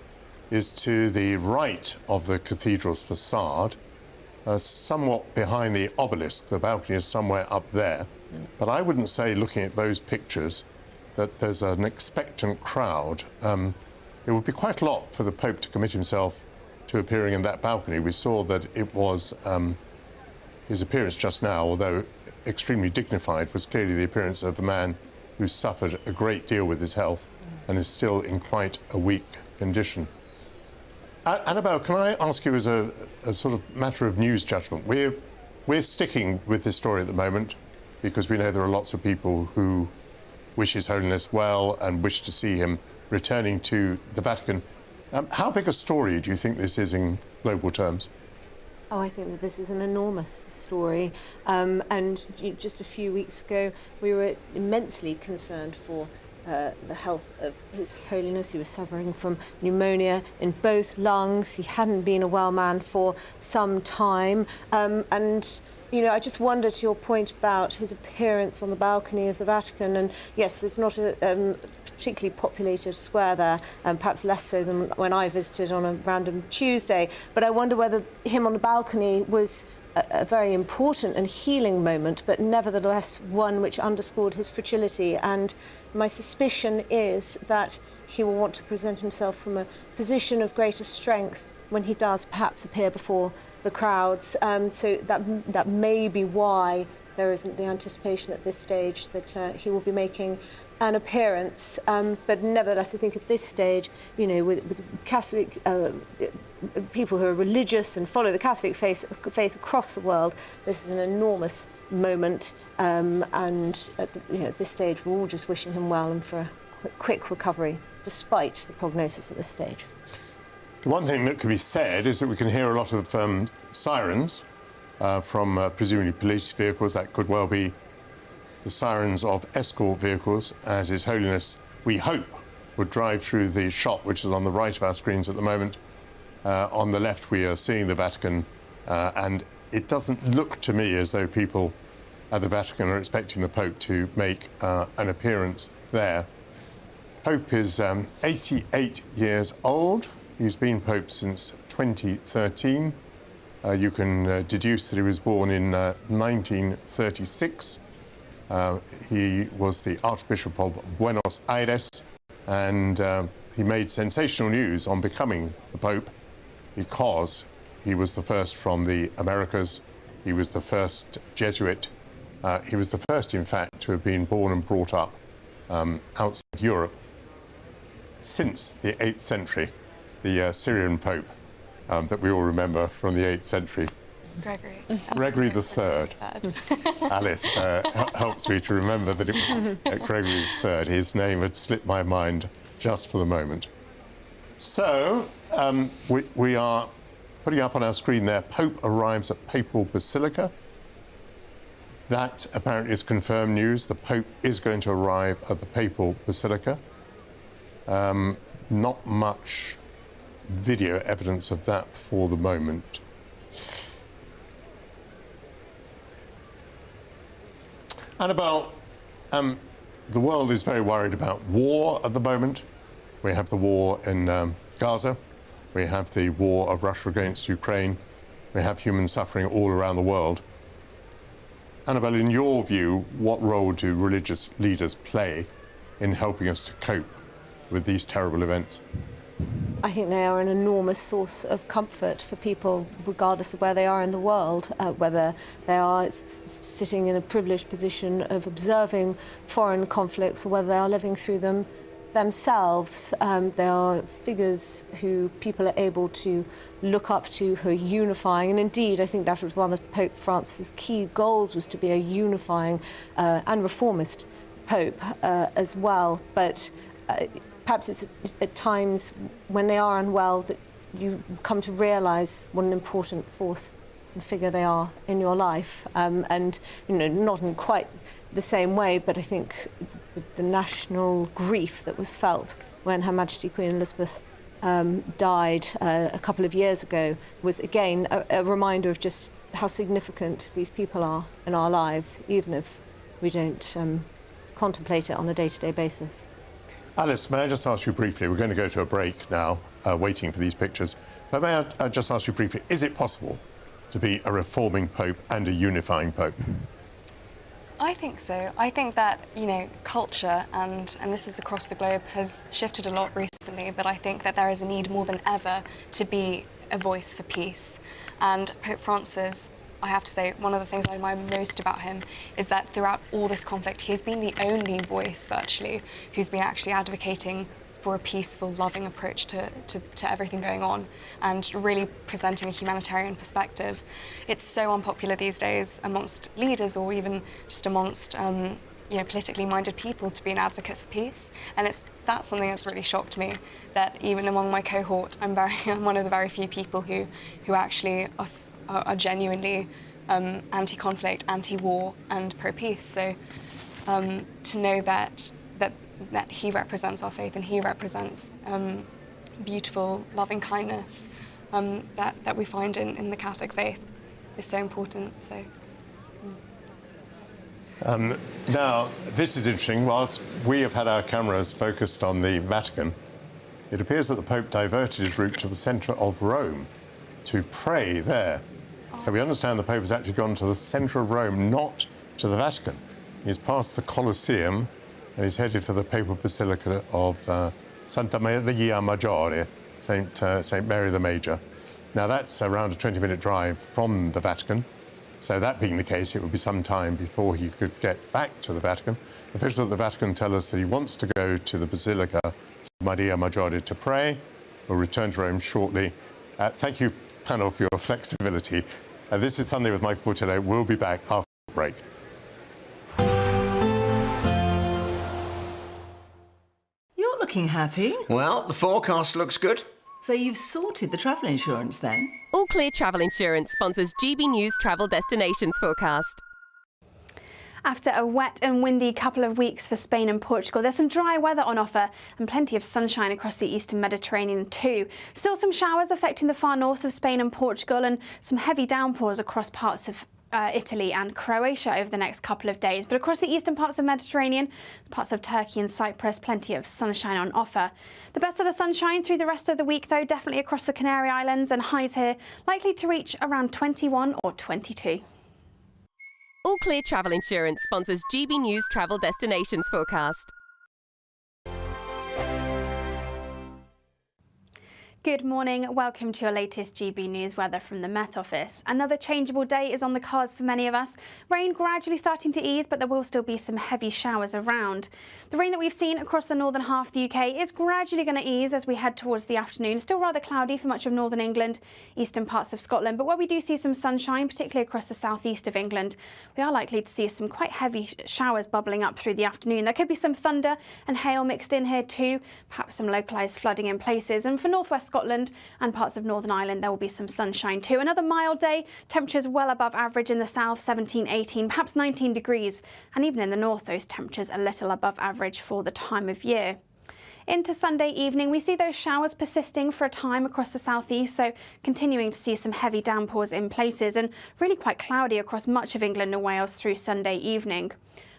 is to the right of the cathedral's facade, somewhat behind the obelisk. The balcony is somewhere up there. But I wouldn't say, looking at those pictures, that there's an expectant crowd. It would be quite a lot for the Pope to commit himself to appearing in that balcony. We saw that it was his appearance just now, although extremely dignified, was clearly the appearance of a man who suffered a great deal with his health and is still in quite a weak condition. Annabelle, can I ask you as a sort of matter of news judgment? We're sticking with this story at the moment because we know there are lots of people who wish His Holiness well and wish to see him returning to the Vatican. How big a story do you think this is in global terms? Oh, I think that this is an enormous story. And just a few weeks ago, we were immensely concerned for the health of His Holiness. He was suffering from pneumonia in both lungs. He hadn't been a well man for some time. And I just wonder, to your point about his appearance on the balcony of the Vatican, and yes, there's not a particularly populated square there, perhaps less so than when I visited on a random Tuesday, but I wonder whether him on the balcony was a very important and healing moment, but nevertheless one which underscored his fragility. And my suspicion is that he will want to present himself from a position of greater strength when he does perhaps appear before the crowds. So that may be why there isn't the anticipation at this stage that he will be making an appearance. But nevertheless, I think at this stage, with Catholic people who are religious and follow the Catholic faith across the world, this is an enormous moment. And at this stage, we're all just wishing him well and for a quick recovery, despite the prognosis at this stage. The one thing that could be said is that we can hear a lot of sirens from presumably police vehicles. That could well be the sirens of escort vehicles, as His Holiness, we hope, would drive through the shot which is on the right of our screens at the moment. On the left, we are seeing the Vatican, and it doesn't look to me as though people at the Vatican are expecting the Pope to make an appearance there. Pope is 88 years old. He's been Pope since 2013. You can deduce that he was born in 1936. He was the Archbishop of Buenos Aires, and he made sensational news on becoming the Pope because he was the first from the Americas. He was the first Jesuit. He was the first, in fact, to have been born and brought up outside Europe since the 8th century. The Syrian Pope that we all remember from the 8th century. Gregory III. Alice helps me to remember that it was Gregory III. His name had slipped my mind just for the moment. So we are putting up on our screen there, Pope arrives at Papal Basilica. That apparently is confirmed news. The Pope is going to arrive at the Papal Basilica. Not much video evidence of that for the moment. Annabelle, the world is very worried about war at the moment. We have the war in Gaza. We have the war of Russia against Ukraine. We have human suffering all around the world. Annabelle, in your view, what role do religious leaders play in helping us to cope with these terrible events? I think they are an enormous source of comfort for people, regardless of where they are in the world, whether they are sitting in a privileged position of observing foreign conflicts or whether they are living through them themselves. They are figures who people are able to look up to, who are unifying. And indeed, I think that was one of Pope Francis' key goals, was to be a unifying and reformist Pope as well, but perhaps it's at times when they are unwell that you come to realise what an important force and figure they are in your life, and not in quite the same way, but I think the national grief that was felt when Her Majesty Queen Elizabeth died a couple of years ago was again a reminder of just how significant these people are in our lives, even if we don't contemplate it on a day-to-day basis. Alice, may I just ask you briefly, we're going to go to a break now, waiting for these pictures, but may I just ask you briefly, is it possible to be a reforming Pope and a unifying Pope? I think so. I think that, culture, and this is across the globe, has shifted a lot recently, but I think that there is a need more than ever to be a voice for peace. And Pope Francis, I have to say, one of the things I admire most about him is that throughout all this conflict, he's been the only voice, virtually, who's been actually advocating for a peaceful, loving approach to everything going on and really presenting a humanitarian perspective. It's so unpopular these days amongst leaders or even just amongst politically minded people to be an advocate for peace. And that's something that's really shocked me, that even among my cohort, I'm one of the very few people who actually are genuinely anti-conflict, anti-war and pro-peace. So to know that he represents our faith and he represents beautiful, loving kindness that we find in the Catholic faith is so important. So. Now, this is interesting. Whilst we have had our cameras focused on the Vatican, it appears that the Pope diverted his route to the centre of Rome to pray there. So we understand the Pope has actually gone to the centre of Rome, not to the Vatican. He's passed the Colosseum and he's headed for the Papal Basilica of Santa Maria Maggiore, St. Mary the Major. Now, that's around a 20-minute drive from the Vatican. So that being the case, it would be some time before he could get back to the Vatican. Officials at the Vatican tell us that he wants to go to the Basilica Maria Maggiore to pray. We'll return to Rome shortly. Thank you, panel, for your flexibility. This is Sunday with Michael Portillo. We'll be back after the break. You're looking happy. Well, the forecast looks good. So you've sorted the travel insurance then? All Clear Travel Insurance sponsors GB News Travel Destinations Forecast. After a wet and windy couple of weeks for Spain and Portugal, there's some dry weather on offer and plenty of sunshine across the eastern Mediterranean too. Still some showers affecting the far north of Spain and Portugal and some heavy downpours across parts of Italy and Croatia over the next couple of days. But across the eastern parts of the Mediterranean, parts of Turkey and Cyprus, plenty of sunshine on offer. The best of the sunshine through the rest of the week, though, definitely across the Canary Islands, and highs here likely to reach around 21 or 22. All Clear Travel Insurance sponsors GB News Travel Destinations Forecast. Good morning, welcome to your latest GB News weather from the Met Office. Another changeable day is on the cards for many of us. Rain gradually starting to ease, but there will still be some heavy showers around. The rain that we've seen across the northern half of the UK is gradually going to ease as we head towards the afternoon. Still rather cloudy for much of northern England, eastern parts of Scotland, but where we do see some sunshine, particularly across the southeast of England, we are likely to see some quite heavy showers bubbling up through the afternoon. There could be some thunder and hail mixed in here too, perhaps some localised flooding in places. And for northwest Scotland and parts of Northern Ireland, there will be some sunshine too. Another mild day, temperatures well above average in the south, 17, 18, perhaps 19 degrees. And even in the north, those temperatures a little above average for the time of year. Into Sunday evening, we see those showers persisting for a time across the southeast, so continuing to see some heavy downpours in places and really quite cloudy across much of England and Wales through Sunday evening.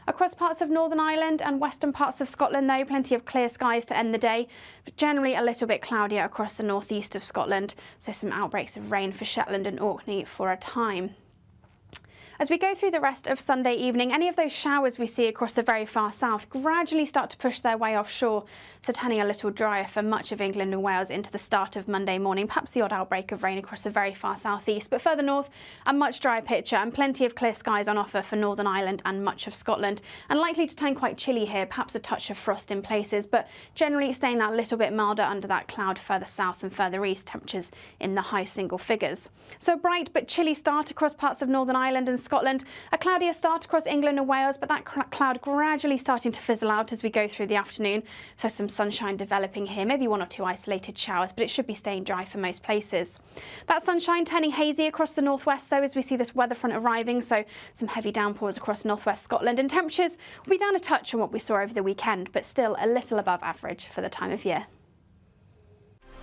Across parts of Northern Ireland and western parts of Scotland, though, plenty of clear skies to end the day, but generally a little bit cloudier across the northeast of Scotland, so some outbreaks of rain for Shetland and Orkney for a time. As we go through the rest of Sunday evening, any of those showers we see across the very far south gradually start to push their way offshore, so turning a little drier for much of England and Wales into the start of Monday morning. Perhaps the odd outbreak of rain across the very far southeast, but further north, a much drier picture and plenty of clear skies on offer for Northern Ireland and much of Scotland, and likely to turn quite chilly here, perhaps a touch of frost in places, but generally staying that little bit milder under that cloud further south and further east, temperatures in the high single figures. So a bright but chilly start across parts of Northern Ireland and Scotland. Scotland. A cloudier start across England and Wales, but that cloud gradually starting to fizzle out as we go through the afternoon. So some sunshine developing here, maybe 1 or 2 isolated showers, but it should be staying dry for most places. That sunshine turning hazy across the northwest though as we see this weather front arriving, so some heavy downpours across northwest Scotland, and temperatures will be down a touch on what we saw over the weekend, but still a little above average for the time of year.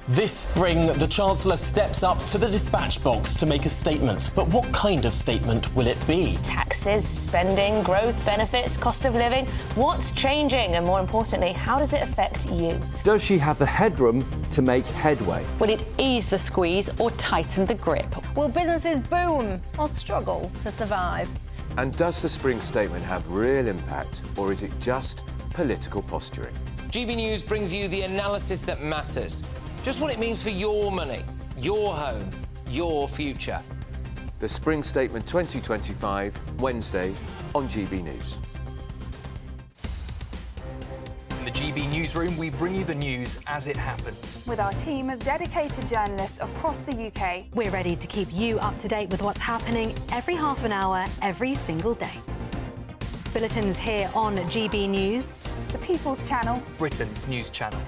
This spring, the Chancellor steps up to the dispatch box to make a statement. But what kind of statement will it be? Taxes, spending, growth, benefits, cost of living. What's changing? And more importantly, how does it affect you? Does she have the headroom to make headway? Will it ease the squeeze or tighten the grip? Will businesses boom or struggle to survive? And does the spring statement have real impact, or is it just political posturing? GB News brings you the analysis that matters. Just what it means for your money, your home, your future. The Spring Statement 2025, Wednesday on GB News. In the GB Newsroom, we bring you the news as it happens. With our team of dedicated journalists across the UK, we're ready to keep you up to date with what's happening every half an hour, every single day. Bulletins here on GB News, the People's Channel, Britain's news channel.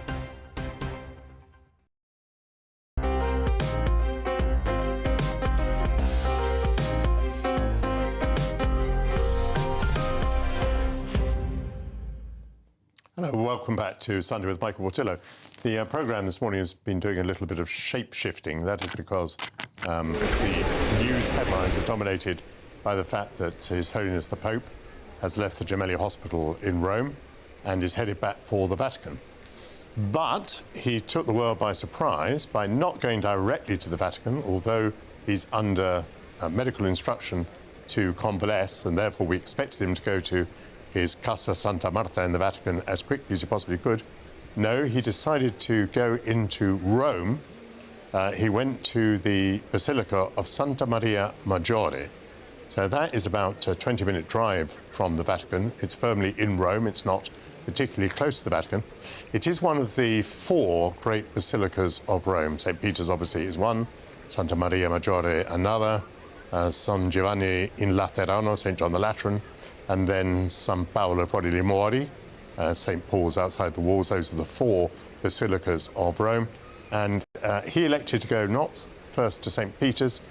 Hello, welcome back to Sunday with Michael Portillo. The programme this morning has been doing a little bit of shape-shifting. That is because the news headlines are dominated by the fact that His Holiness the Pope has left the Gemelli Hospital in Rome and is headed back for the Vatican. But he took the world by surprise by not going directly to the Vatican, although he's under medical instruction to convalesce, and therefore we expected him to go to his Casa Santa Marta in the Vatican as quickly as he possibly could. No, he decided to go into Rome. He went to the Basilica of Santa Maria Maggiore. So that is about a 20-minute drive from the Vatican. It's firmly in Rome. It's not particularly close to the Vatican. It is one of the 4 great basilicas of Rome. St. Peter's obviously is one, Santa Maria Maggiore another, San Giovanni in Laterano, St. John the Lateran, and then San Paolo fuori i muri, St. Paul's outside the walls. Those are the 4 basilicas of Rome. And he elected to go not first to St. Peter's,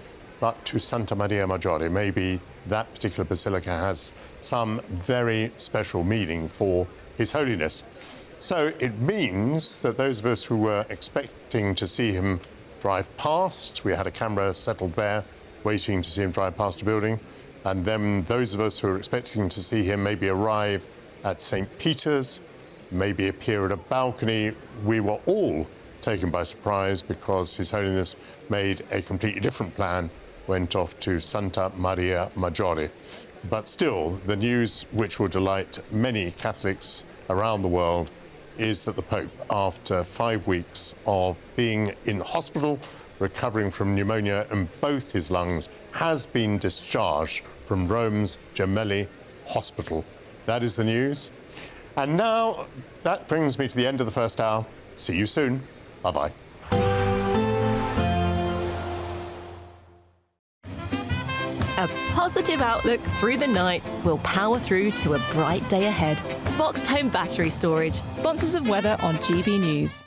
but to Santa Maria Maggiore. Maybe that particular basilica has some very special meaning for His Holiness. So it means that those of us who were expecting to see him drive past, we had a camera settled there, waiting to see him drive past a building, and then those of us who were expecting to see him maybe arrive at St. Peter's, maybe appear at a balcony, we were all taken by surprise because His Holiness made a completely different plan, went off to Santa Maria Maggiore. But still, the news which will delight many Catholics around the world is that the Pope, after 5 weeks of being in hospital, recovering from pneumonia in both his lungs, has been discharged from Rome's Gemelli Hospital. That is the news. And now that brings me to the end of the first hour. See you soon. Bye-bye. A positive outlook through the night will power through to a bright day ahead. Boxed Home Battery Storage, sponsors of weather on GB News.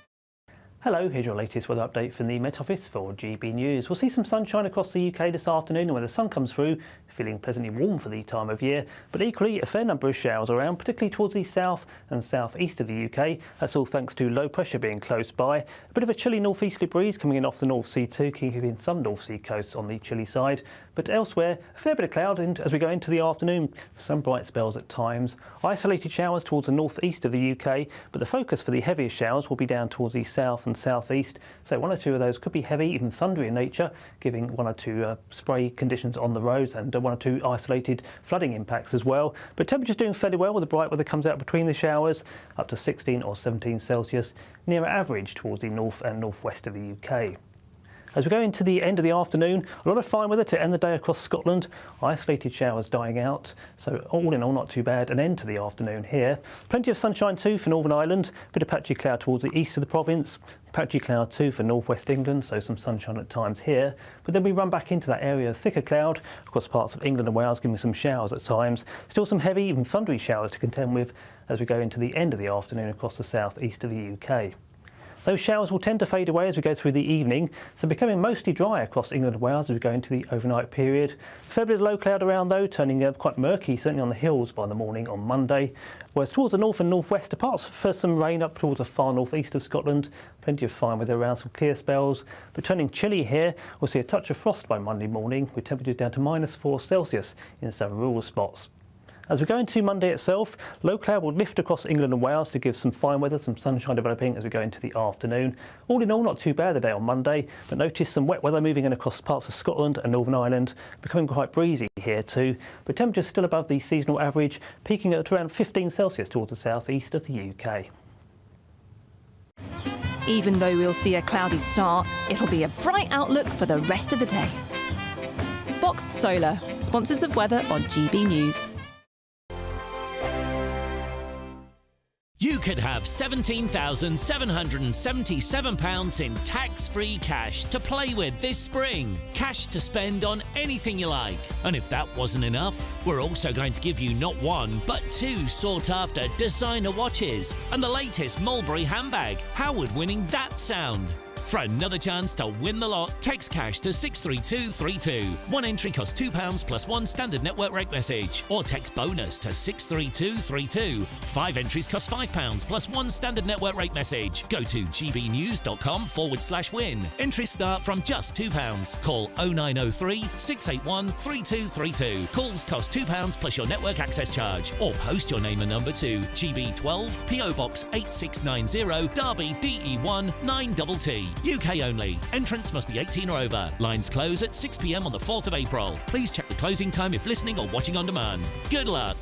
Hello, here's your latest weather update from the Met Office for GB News. We'll see some sunshine across the UK this afternoon, and when the sun comes through, feeling pleasantly warm for the time of year, but equally a fair number of showers around, particularly towards the south and southeast of the UK. That's all thanks to low pressure being close by. A bit of a chilly northeasterly breeze coming in off the North Sea too, keeping some North Sea coasts on the chilly side. But elsewhere, a fair bit of cloud as we go into the afternoon. Some bright spells at times. Isolated showers towards the northeast of the UK, but the focus for the heaviest showers will be down towards the south and southeast. So 1 or 2 of those could be heavy, even thundery in nature, giving 1 or 2 spray conditions on the roads and 1 or 2 isolated flooding impacts as well. But temperatures doing fairly well with the bright weather comes out between the showers, up to 16 or 17 Celsius, near average towards the north and northwest of the UK. As we go into the end of the afternoon, a lot of fine weather to end the day across Scotland. Isolated showers dying out, so all in all not too bad. An end to the afternoon here. Plenty of sunshine too for Northern Ireland. Bit of patchy cloud towards the east of the province. Patchy cloud too for northwest England, so some sunshine at times here. But then we run back into that area of thicker cloud across parts of England and Wales, giving some showers at times. Still some heavy, even thundery showers to contend with as we go into the end of the afternoon across the south east of the UK. Those showers will tend to fade away as we go through the evening, so becoming mostly dry across England and Wales as we go into the overnight period. Fair bit of low cloud around though, turning quite murky, certainly on the hills by the morning on Monday. Whereas towards the north and northwest, apart for some rain up towards the far northeast of Scotland, plenty of fine weather around, some clear spells. But turning chilly here, we'll see a touch of frost by Monday morning, with temperatures down to -4 Celsius in some rural spots. As we go into Monday itself, low cloud will lift across England and Wales to give some fine weather, some sunshine developing as we go into the afternoon. All in all, not too bad a day on Monday, but notice some wet weather moving in across parts of Scotland and Northern Ireland, becoming quite breezy here too, but temperatures still above the seasonal average, peaking at around 15 Celsius towards the southeast of the UK. Even though we'll see a cloudy start, it'll be a bright outlook for the rest of the day. Boxed Solar, sponsors of weather on GB News. You could have £17,777 in tax-free cash to play with this spring. Cash to spend on anything you like. And if that wasn't enough, we're also going to give you not one, but two sought-after designer watches and the latest Mulberry handbag. How would winning that sound? For another chance to win the lot, text cash to 63232. One entry costs £2 plus one standard network rate message. Or text bonus to 63232. 5 entries cost £5 plus one standard network rate message. Go to gbnews.com/win. Entries start from just £2. Call 0903 681 3232. Calls cost £2 plus your network access charge. Or post your name and number to GB12 PO Box 8690 Derby DE1 9TT. UK only. Entrants must be 18 or over. Lines close at 6 p.m. on the 4th of April. Please check the closing time if listening or watching on demand. Good luck.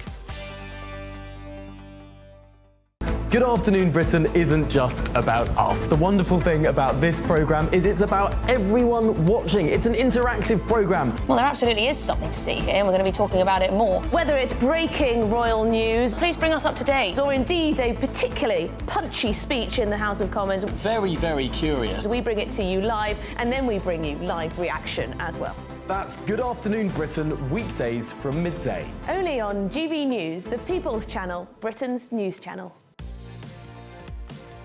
Good Afternoon Britain isn't just about us. The wonderful thing about this programme is it's about everyone watching. It's an interactive programme. Well, there absolutely is something to see here, and we're going to be talking about it more. Whether it's breaking royal news, please bring us up to date, or indeed a particularly punchy speech in the House of Commons. Very, very curious. We bring it to you live, and then we bring you live reaction as well. That's Good Afternoon Britain, weekdays from midday. Only on GB News, the People's Channel, Britain's news channel.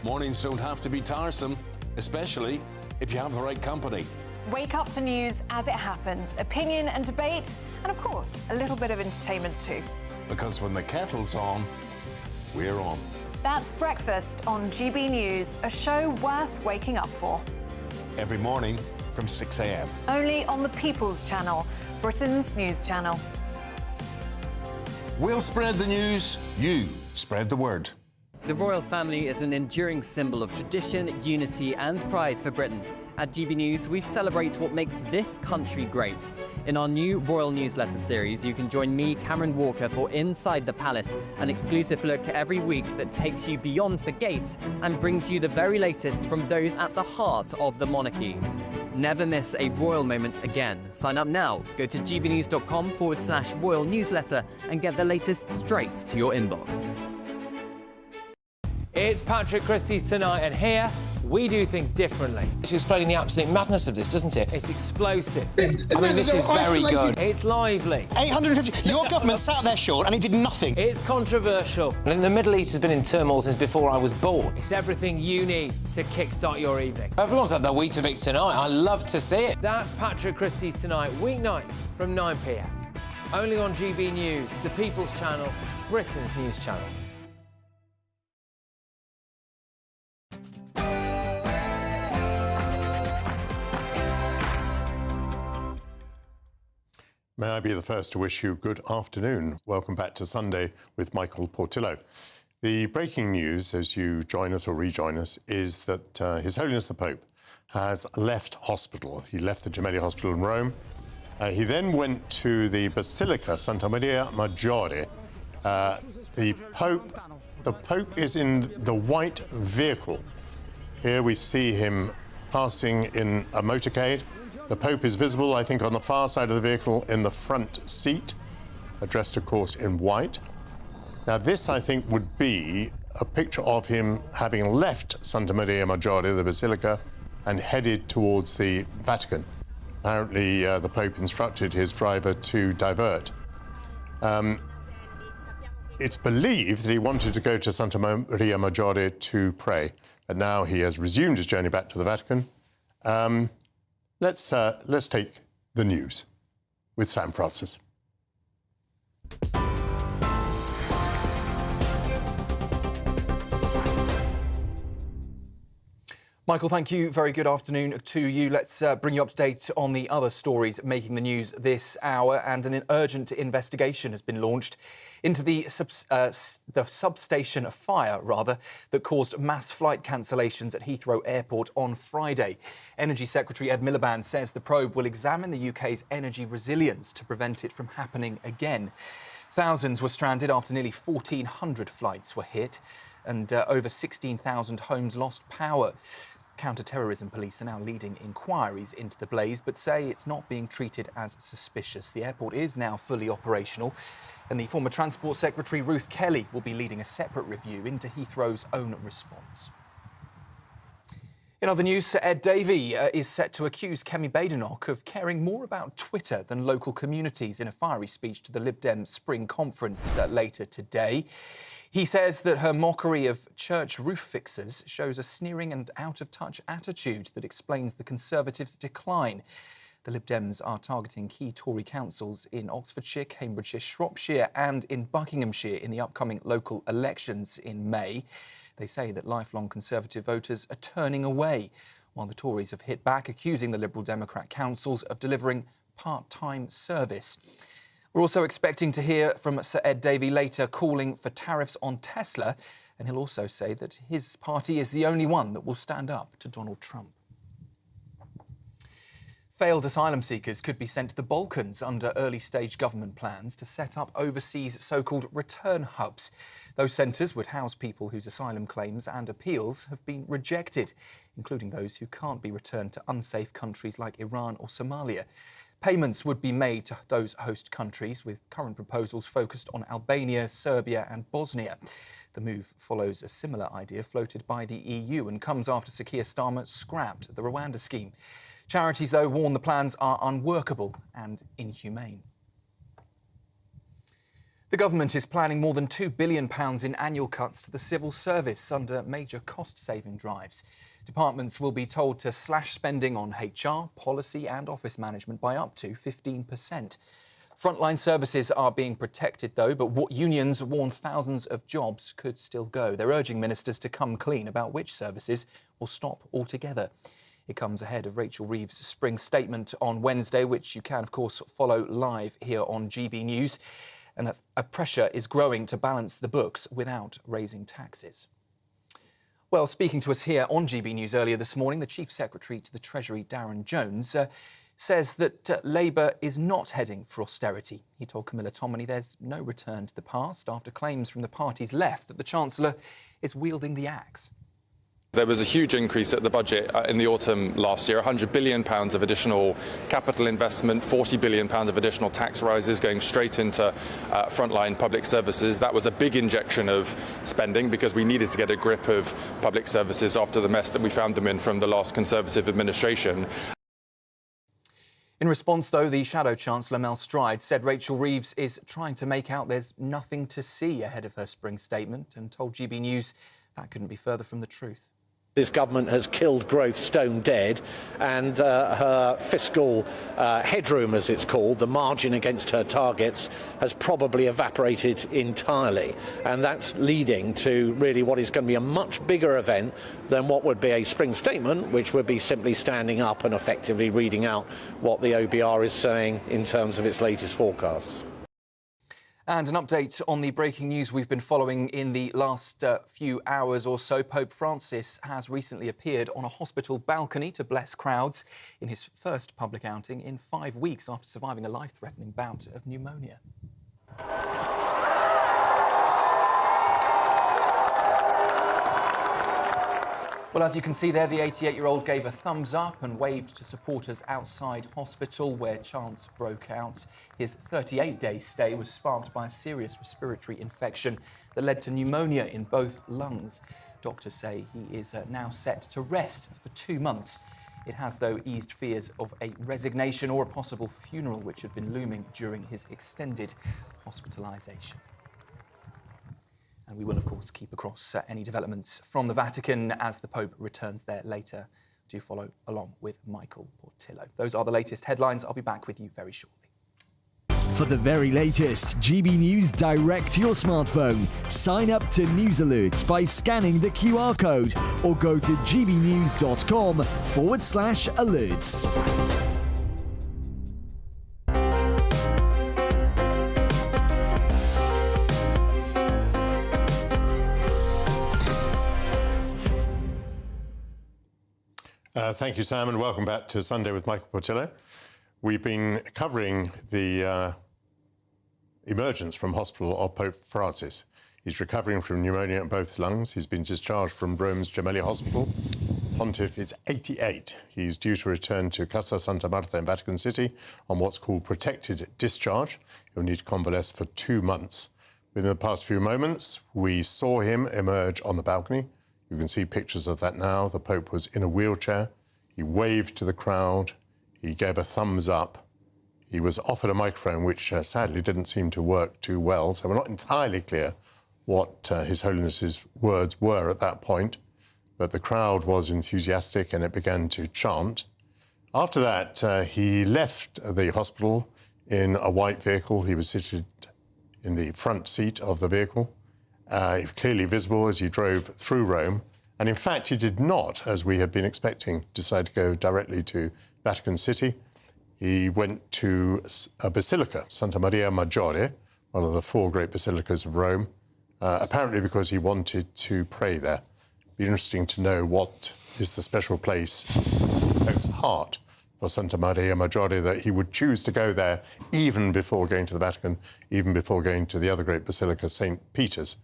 Mornings don't have to be tiresome, especially if you have the right company. Wake up to news as it happens, opinion and debate, and of course, a little bit of entertainment too. Because when the kettle's on, we're on. That's Breakfast on GB News, a show worth waking up for. Every morning from 6 a.m. Only on the People's Channel, Britain's news channel. We'll spread the news, you spread the word. The royal family is an enduring symbol of tradition, unity and pride for Britain. At GB News, we celebrate what makes this country great. In our new royal newsletter series, you can join me, Cameron Walker, for Inside the Palace, an exclusive look every week that takes you beyond the gates and brings you the very latest from those at the heart of the monarchy. Never miss a royal moment again. Sign up now. Go to gbnews.com/royal newsletter and get the latest straight to your inbox. It's Patrick Christie's Tonight, and here we do things differently. It's explaining the absolute madness of this, doesn't it? It's explosive. I mean, this is very good. It's lively. 850. Your government sat there, Sean, and it did nothing. It's controversial. And the Middle East has been in turmoil since before I was born. It's everything you need to kickstart your evening. Everyone's had their Weetabix tonight. I love to see it. That's Patrick Christie's Tonight, weeknights from 9 p.m. Only on GB News, the People's Channel, Britain's news channel. May I be the first to wish you good afternoon. Welcome back to Sunday with Michael Portillo. The breaking news, as you join us or rejoin us, is that His Holiness the Pope has left hospital. He left the Gemelli Hospital in Rome. He then went to the Basilica Santa Maria Maggiore. The Pope is in the white vehicle. Here we see him passing in a motorcade. The Pope is visible, I think, on the far side of the vehicle in the front seat, dressed, of course, in white. Now, this, I think, would be a picture of him having left Santa Maria Maggiore, the Basilica, and headed towards the Vatican. Apparently, the Pope instructed his driver to divert. It's believed that he wanted to go to Santa Maria Maggiore to pray, but now he has resumed his journey back to the Vatican. Let's take the news with Sam Francis. Michael, thank you. Very good afternoon to you. Let's bring you up to date on the other stories making the news this hour. And an urgent investigation has been launched into the substation fire, that caused mass flight cancellations at Heathrow Airport on Friday. Energy Secretary Ed Miliband says the probe will examine the UK's energy resilience to prevent it from happening again. Thousands were stranded after nearly 1,400 flights were hit and over 16,000 homes lost power. Counter-terrorism police are now leading inquiries into the blaze, but say it's not being treated as suspicious. The airport is now fully operational, and the former Transport Secretary Ruth Kelly will be leading a separate review into Heathrow's own response. In other news, Sir Ed Davey is set to accuse Kemi Badenoch of caring more about Twitter than local communities in a fiery speech to the Lib Dem Spring Conference later today. He says that her mockery of church roof fixers shows a sneering and out-of-touch attitude that explains the Conservatives' decline. The Lib Dems are targeting key Tory councils in Oxfordshire, Cambridgeshire, Shropshire and in Buckinghamshire in the upcoming local elections in May. They say that lifelong Conservative voters are turning away, while the Tories have hit back, accusing the Liberal Democrat councils of delivering part-time service. We're also expecting to hear from Sir Ed Davey later, calling for tariffs on Tesla, and he'll also say that his party is the only one that will stand up to Donald Trump. Failed asylum seekers could be sent to the Balkans under early-stage government plans to set up overseas so-called return hubs. Those centres would house people whose asylum claims and appeals have been rejected, including those who can't be returned to unsafe countries like Iran or Somalia. Payments would be made to those host countries, with current proposals focused on Albania, Serbia and Bosnia. The move follows a similar idea floated by the EU and comes after Sir Keir Starmer scrapped the Rwanda scheme. Charities, though, warn the plans are unworkable and inhumane. The government is planning more than £2 billion in annual cuts to the civil service under major cost-saving drives. Departments will be told to slash spending on HR, policy and office management by up to 15%. Frontline services are being protected, though, but what unions warn thousands of jobs could still go. They're urging ministers to come clean about which services will stop altogether. It comes ahead of Rachel Reeves' spring statement on Wednesday, which you can, of course, follow live here on GB News. And that pressure is growing to balance the books without raising taxes. Well, speaking to us here on GB News earlier this morning, the Chief Secretary to the Treasury, Darren Jones, says that Labour is not heading for austerity. He told Camilla Tominey there's no return to the past after claims from the party's left that the Chancellor is wielding the axe. There was a huge increase at the budget in the autumn last year, £100 billion of additional capital investment, £40 billion of additional tax rises going straight into frontline public services. That was a big injection of spending because we needed to get a grip of public services after the mess that we found them in from the last Conservative administration. In response, though, the Shadow Chancellor, Mel Stride, said Rachel Reeves is trying to make out there's nothing to see ahead of her spring statement and told GB News that couldn't be further from the truth. This government has killed growth stone dead, and her fiscal headroom, as it's called, the margin against her targets, has probably evaporated entirely. And that's leading to really what is going to be a much bigger event than what would be a spring statement, which would be simply standing up and effectively reading out what the OBR is saying in terms of its latest forecasts. And an update on the breaking news we've been following in the last few hours or so. Pope Francis has recently appeared on a hospital balcony to bless crowds in his first public outing in 5 weeks after surviving a life-threatening bout of pneumonia. Well, as you can see there, the 88-year-old gave a thumbs up and waved to supporters outside hospital where chants broke out. His 38-day stay was sparked by a serious respiratory infection that led to pneumonia in both lungs. Doctors say he is now set to rest for 2 months. It has, though, eased fears of a resignation or a possible funeral, which had been looming during his extended hospitalisation. And we will, of course, keep across any developments from the Vatican as the Pope returns there later. Do follow along with Michael Portillo. Those are the latest headlines. I'll be back with you very shortly. For the very latest GB News direct to your smartphone, sign up to News Alerts by scanning the QR code or go to gbnews.com/alerts. Thank you, Sam, and welcome back to Sunday with Michael Portillo. We've been covering the emergence from hospital of Pope Francis. He's recovering from pneumonia in both lungs. He's been discharged from Rome's Gemelli Hospital. Pontiff is 88. He's due to return to Casa Santa Marta in Vatican City on what's called protected discharge. He'll need to convalesce for 2 months. Within the past few moments, we saw him emerge on the balcony. You can see pictures of that now. The Pope was in a wheelchair. He waved to the crowd. He gave a thumbs up. He was offered a microphone, which sadly didn't seem to work too well. So we're not entirely clear what His Holiness's words were at that point. But the crowd was enthusiastic and it began to chant. After that, he left the hospital in a white vehicle. He was seated in the front seat of the vehicle. Clearly visible as he drove through Rome. And in fact, he did not, as we had been expecting, decide to go directly to Vatican City. He went to a basilica, Santa Maria Maggiore, one of the 4 great basilicas of Rome, apparently because he wanted to pray there. It'd be interesting to know what is the special place in Pope's heart for Santa Maria Maggiore that he would choose to go there even before going to the Vatican, even before going to the other great basilica, St. Peter's.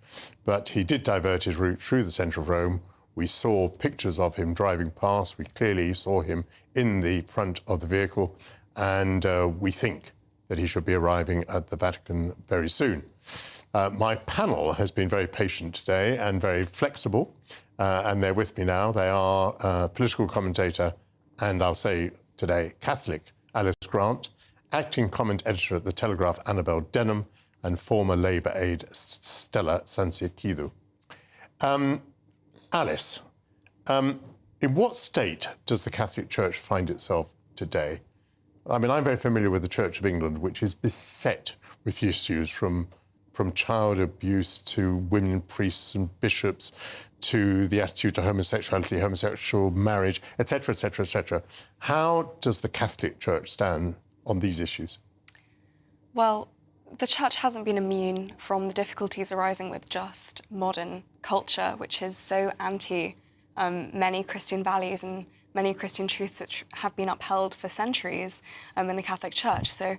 But he did divert his route through the centre of Rome. We saw pictures of him driving past. We clearly saw him in the front of the vehicle. And we think that he should be arriving at the Vatican very soon. My panel has been very patient today and very flexible. And they're with me now. They are political commentator and, I'll say today, Catholic Alice Grant, acting comment editor at The Telegraph Annabel Denham, and former Labour aide Stella Sansiakidu. Alice, in what state does the Catholic Church find itself today? I mean, I'm very familiar with the Church of England, which is beset with issues from child abuse to women priests and bishops to the attitude to homosexuality, homosexual marriage, etc., etc., etc. How does the Catholic Church stand on these issues? Well, the Church hasn't been immune from the difficulties arising with just modern culture, which is so anti many Christian values and many Christian truths which have been upheld for centuries in the Catholic Church. So,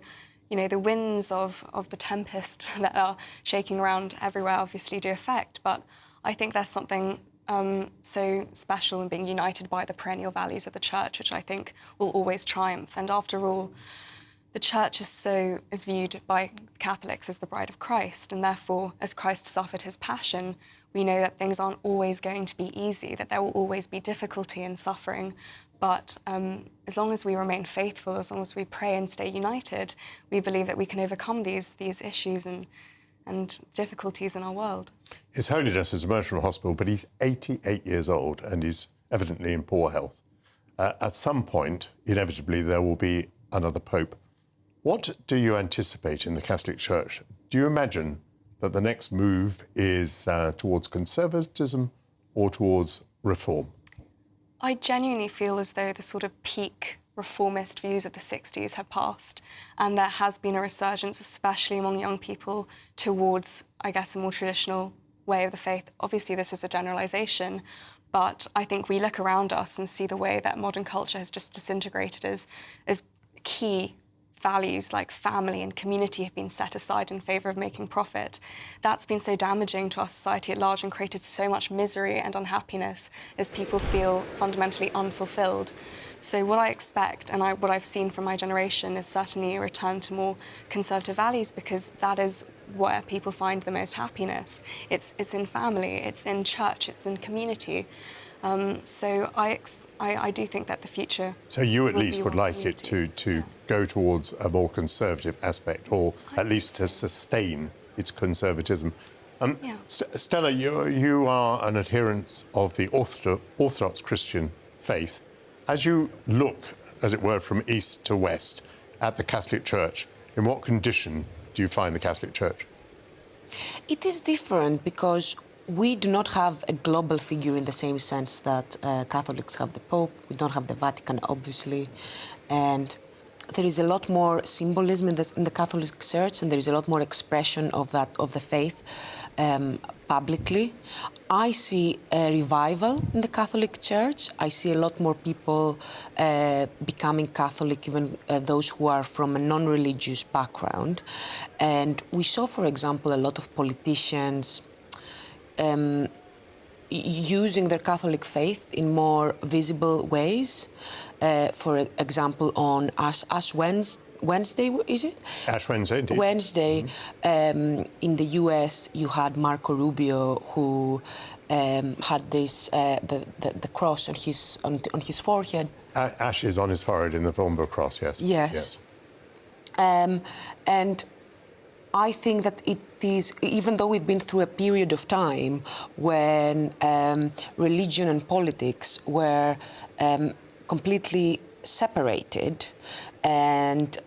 you know, the winds of the tempest that are shaking around everywhere obviously do affect, but I think there's something so special in being united by the perennial values of the Church, which I think will always triumph. And after all, the Church is viewed by Catholics as the bride of Christ, and therefore, as Christ suffered his passion, we know that things aren't always going to be easy, that there will always be difficulty and suffering. But as long as we remain faithful, as long as we pray and stay united, we believe that we can overcome these issues and difficulties in our world. His Holiness has emerged from hospital, but he's 88 years old and he's evidently in poor health. At some point, inevitably, there will be another pope. What do you anticipate in the Catholic Church? Do you imagine that the next move is towards conservatism or towards reform? I genuinely feel as though the sort of peak reformist views of the 60s have passed, and there has been a resurgence, especially among young people, towards, I guess, a more traditional way of the faith. Obviously, this is a generalisation, but I think we look around us and see the way that modern culture has just disintegrated as key values like family and community have been set aside in favour of making profit. That's been so damaging to our society at large and created so much misery and unhappiness as people feel fundamentally unfulfilled. So what I expect and what I've seen from my generation is certainly a return to more conservative values, because that is where people find the most happiness. It's in family, it's in church, it's in community. So I do think that the future. So you at least would like it to go towards a more conservative aspect, or at least to sustain its conservatism. Stella, you are an adherent of the Orthodox Christian faith. As you look, as it were, from east to west at the Catholic Church, in what condition do you find the Catholic Church? It is different because we do not have a global figure in the same sense that Catholics have the Pope. We don't have the Vatican, obviously. And there is a lot more symbolism in the Catholic Church, and there is a lot more expression of the faith publicly. I see a revival in the Catholic Church. I see a lot more people becoming Catholic, even those who are from a non-religious background. And we saw, for example, a lot of politicians using their Catholic faith in more visible ways. For example, on Ash Wednesday, is it? Ash Wednesday, indeed. Wednesday, in the US, you had Marco Rubio, who had this the cross on his forehead. Ash is on his forehead in the form of a cross, yes. Yes. And I think that it is, even though we've been through a period of time when religion and politics were completely separated, and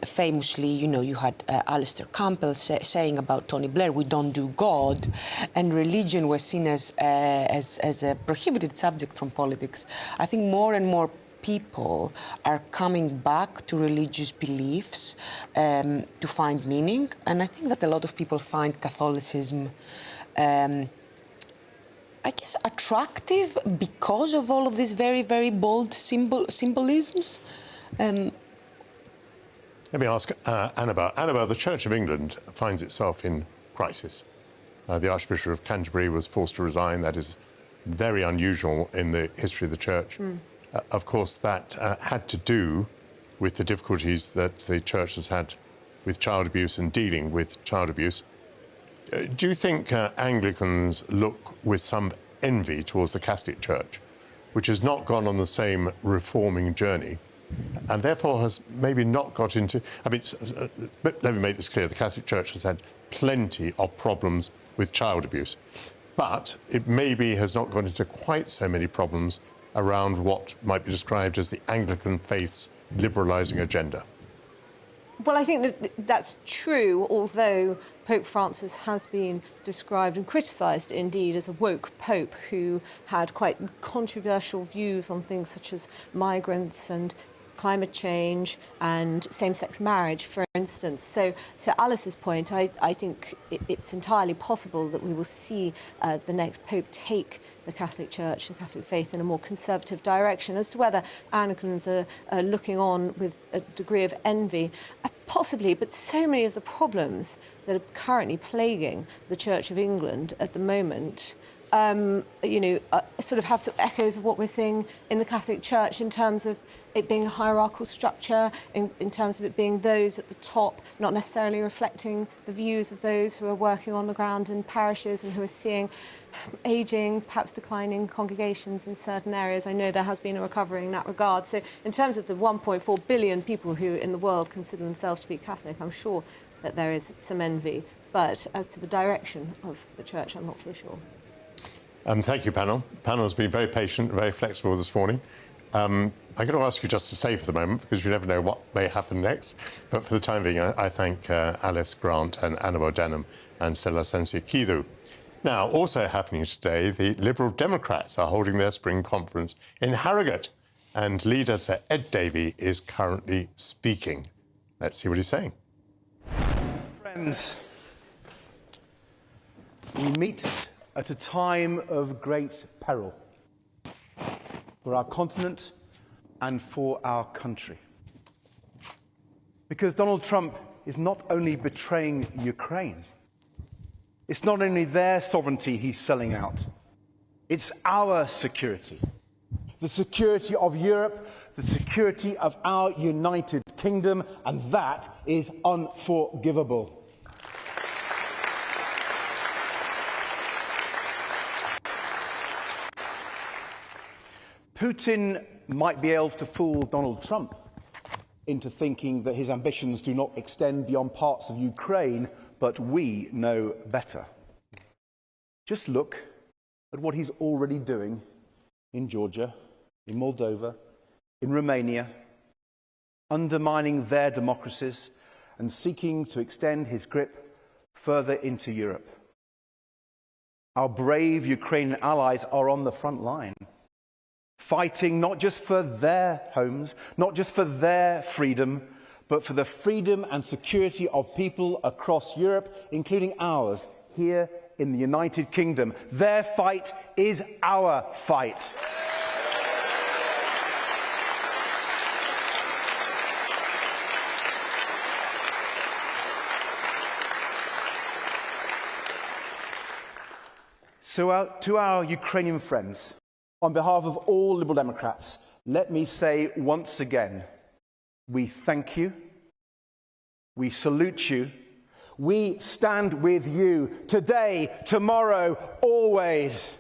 famously, you had Alistair Campbell saying about Tony Blair, "We don't do God," and religion was seen as a prohibited subject from politics. I think more and more people are coming back to religious beliefs to find meaning, and I think that a lot of people find Catholicism I guess attractive because of all of these very, very bold symbolisms. Let me ask Annabelle. Annabelle, the Church of England finds itself in crisis. The Archbishop of Canterbury was forced to resign. That is very unusual in the history of the Church. Of course, that had to do with the difficulties that the Church has had with child abuse and dealing with child abuse. Do you think Anglicans look with some envy towards the Catholic Church, which has not gone on the same reforming journey, and therefore has maybe not got into... let me make this clear. The Catholic Church has had plenty of problems with child abuse, but it maybe has not gone into quite so many problems around what might be described as the Anglican faith's liberalising agenda. Well, I think that's true, although Pope Francis has been described and criticised indeed as a woke pope who had quite controversial views on things such as migrants and climate change and same-sex marriage, for instance. So to Alice's point, I think it's entirely possible that we will see the next pope take the Catholic Church, the Catholic faith, in a more conservative direction. As to whether Anglicans are looking on with a degree of envy, possibly, but so many of the problems that are currently plaguing the Church of England at the moment sort of have some echoes of what we're seeing in the Catholic Church in terms of it being a hierarchical structure, in terms of it being those at the top, not necessarily reflecting the views of those who are working on the ground in parishes and who are seeing ageing, perhaps declining congregations in certain areas. I know there has been a recovery in that regard. So in terms of the 1.4 billion people who in the world consider themselves to be Catholic, I'm sure that there is some envy. But as to the direction of the Church, I'm not so sure. Thank you, panel. The panel has been very patient and very flexible this morning. I'm going to ask you just to stay for the moment, because you never know what may happen next. But for the time being, I thank Alice Grant and Annabelle Denham and Stella Sensi-Kidu. Now, also happening today, the Liberal Democrats are holding their spring conference in Harrogate, and leader Sir Ed Davey is currently speaking. Let's see what he's saying. Friends, we meet at a time of great peril for our continent and for our country. Because Donald Trump is not only betraying Ukraine, it's not only their sovereignty he's selling out, it's our security. The security of Europe, the security of our United Kingdom, and that is unforgivable. Putin might be able to fool Donald Trump into thinking that his ambitions do not extend beyond parts of Ukraine, but we know better. Just look at what he's already doing in Georgia, in Moldova, in Romania, undermining their democracies and seeking to extend his grip further into Europe. Our brave Ukrainian allies are on the front line, fighting not just for their homes, not just for their freedom, but for the freedom and security of people across Europe, including ours here in the United Kingdom. Their fight is our fight. So to our Ukrainian friends, on behalf of all Liberal Democrats, let me say once again, we thank you, we salute you, we stand with you today, tomorrow, always.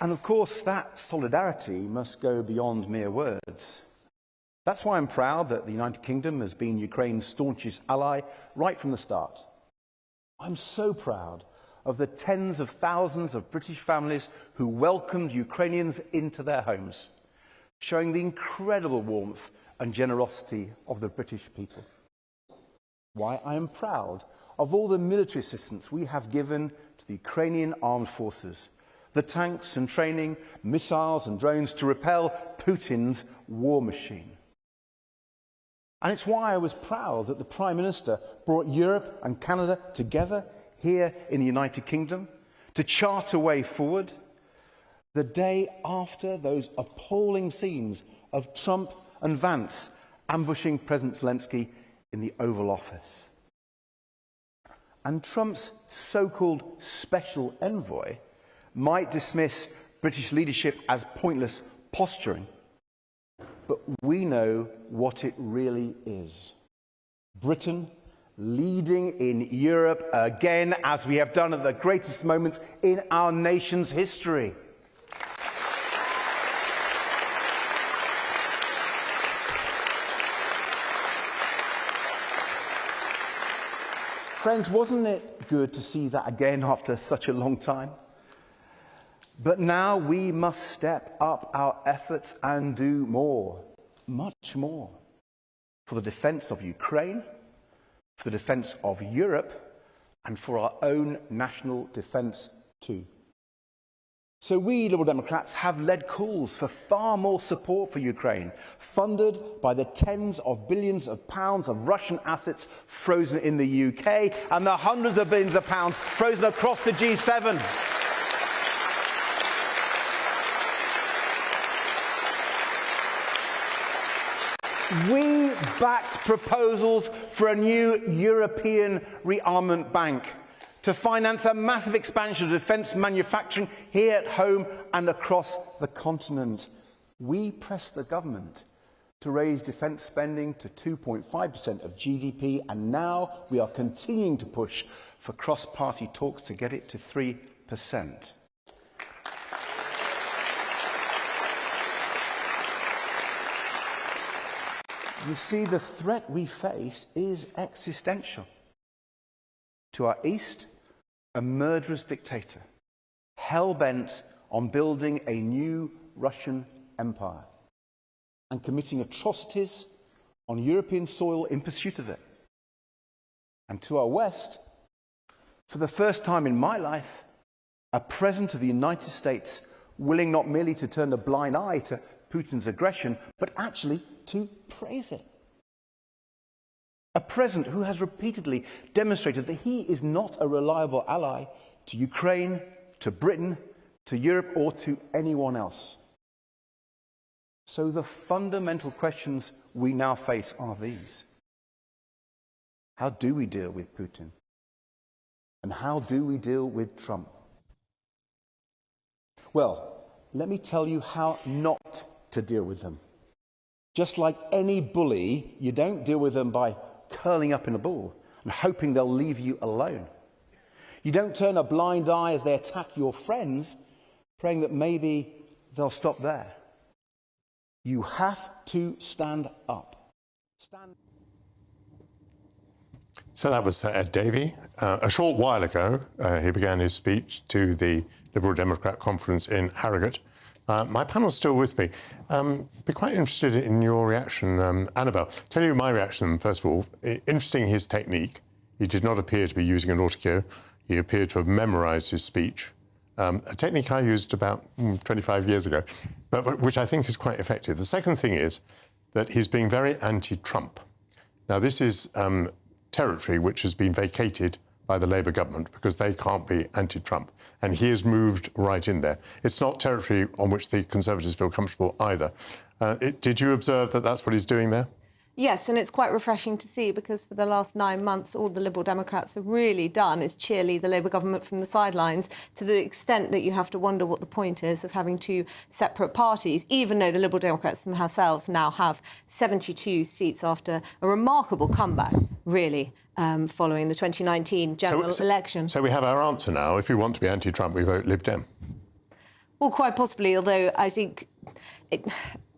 And of course, that solidarity must go beyond mere words. That's why I'm proud that the United Kingdom has been Ukraine's staunchest ally right from the start. I'm so proud of the tens of thousands of British families who welcomed Ukrainians into their homes, showing the incredible warmth and generosity of the British people. Why I am proud of all the military assistance we have given to the Ukrainian armed forces, the tanks and training, missiles and drones to repel Putin's war machine. And it's why I was proud that the Prime Minister brought Europe and Canada together here in the United Kingdom to chart a way forward the day after those appalling scenes of Trump and Vance ambushing President Zelensky in the Oval Office. And Trump's so-called special envoy might dismiss British leadership as pointless posturing, but we know what it really is. Britain leading in Europe again, as we have done at the greatest moments in our nation's history. Friends, wasn't it good to see that again after such a long time? But now we must step up our efforts and do more, much more, for the defence of Ukraine, for the defence of Europe, and for our own national defence too. So we Liberal Democrats have led calls for far more support for Ukraine, funded by the tens of billions of pounds of Russian assets frozen in the UK and the hundreds of billions of pounds frozen across the G7. We backed proposals for a new European rearmament bank to finance a massive expansion of defence manufacturing here at home and across the continent. We pressed the government to raise defence spending to 2.5% of GDP, and now we are continuing to push for cross-party talks to get it to 3%. You see, the threat we face is existential. To our east, a murderous dictator, hell-bent on building a new Russian empire and committing atrocities on European soil in pursuit of it. And to our west, for the first time in my life, a president of the United States willing not merely to turn a blind eye to Putin's aggression, but actually to praise it. A A president who has repeatedly demonstrated that he is not a reliable ally to Ukraine, to Britain, to Europe, or to anyone else. So the fundamental questions we now face are these. How do we deal with Putin? And how do we deal with Trump? Well, let me tell you how not to deal with them. Just like any bully, you don't deal with them by curling up in a ball and hoping they'll leave you alone. You don't turn a blind eye as they attack your friends, praying that maybe they'll stop there. You have to stand up. So that was Ed Davey. A short while ago, he began his speech to the Liberal Democrat conference in Harrogate. My panel's still with me. Be quite interested in your reaction, Annabelle. Tell you my reaction, first of all. Interesting his technique. He did not appear to be using an autocue. He appeared to have memorised his speech. A technique I used about 25 years ago, but which I think is quite effective. The second thing is that he's being very anti-Trump. Now, this is territory which has been vacated by the Labour government because they can't be anti-Trump. And he has moved right in there. It's not territory on which the Conservatives feel comfortable either. Did you observe that that's what he's doing there? Yes, and it's quite refreshing to see because for the last 9 months, all the Liberal Democrats have really done is cheerlead the Labour government from the sidelines to the extent that you have to wonder what the point is of having two separate parties, even though the Liberal Democrats themselves now have 72 seats after a remarkable comeback, really, following the 2019 general election. So we have our answer now. If we want to be anti-Trump, we vote Lib Dem. Well, quite possibly, although I think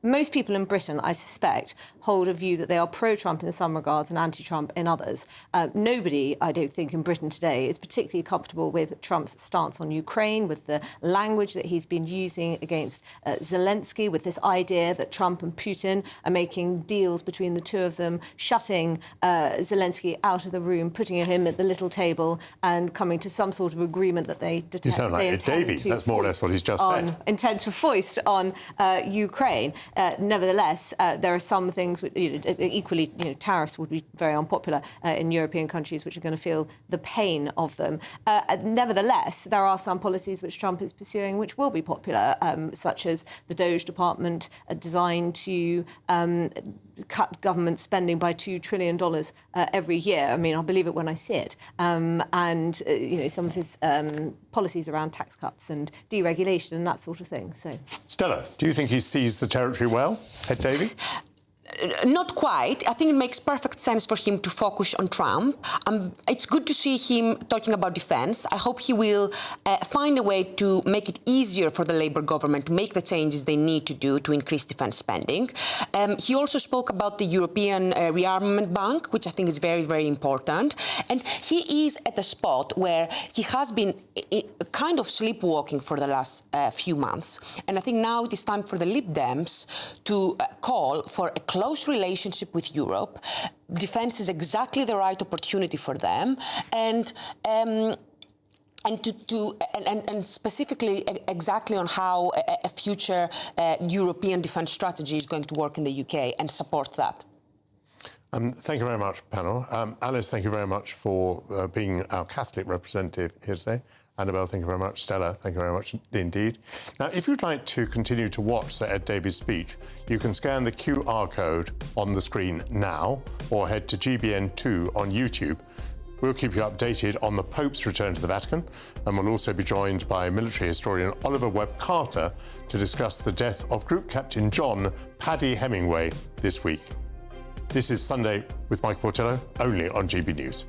most people in Britain, I suspect, hold a view that they are pro-Trump in some regards and anti-Trump in others. Nobody, I don't think, in Britain today is particularly comfortable with Trump's stance on Ukraine, with the language that he's been using against Zelensky, with this idea that Trump and Putin are making deals between the two of them, shutting Zelensky out of the room, putting him at the little table and coming to some sort of agreement that they detect. You sound like Ed Davey. That's more or less what he's just said. Intend to foist on Ukraine. Nevertheless, there are some things which, equally, tariffs would be very unpopular in European countries which are going to feel the pain of them. Nevertheless, there are some policies which Trump is pursuing which will be popular, such as the Doge Department, designed to cut government spending by $2 trillion every year. I mean, I'll believe it when I see it. And some of his policies around tax cuts and deregulation and that sort of thing. So, Stella, do you think he sees the territory well, Ed Davey? Not quite. I think it makes perfect sense for him to focus on Trump. It's good to see him talking about defence. I hope he will find a way to make it easier for the Labour government to make the changes they need to do to increase defence spending. He also spoke about the European Rearmament Bank, which I think is very, very important. And he is at a spot where he has been kind of sleepwalking for the last few months. And I think now it is time for the Lib Dems to call for a close relationship with Europe. Defence is exactly the right opportunity for them, and specifically exactly on how a future European defence strategy is going to work in the UK, and support that. Thank you very much, panel. Alice, thank you very much for being our Catholic representative here today. Annabelle, thank you very much. Stella, thank you very much indeed. Now, if you'd like to continue to watch Sir Ed Davey's speech, you can scan the QR code on the screen now or head to GBN2 on YouTube. We'll keep you updated on the Pope's return to the Vatican, and we'll also be joined by military historian Oliver Webb-Carter to discuss the death of Group Captain John Paddy Hemingway this week. This is Sunday with Michael Portillo, only on GB News.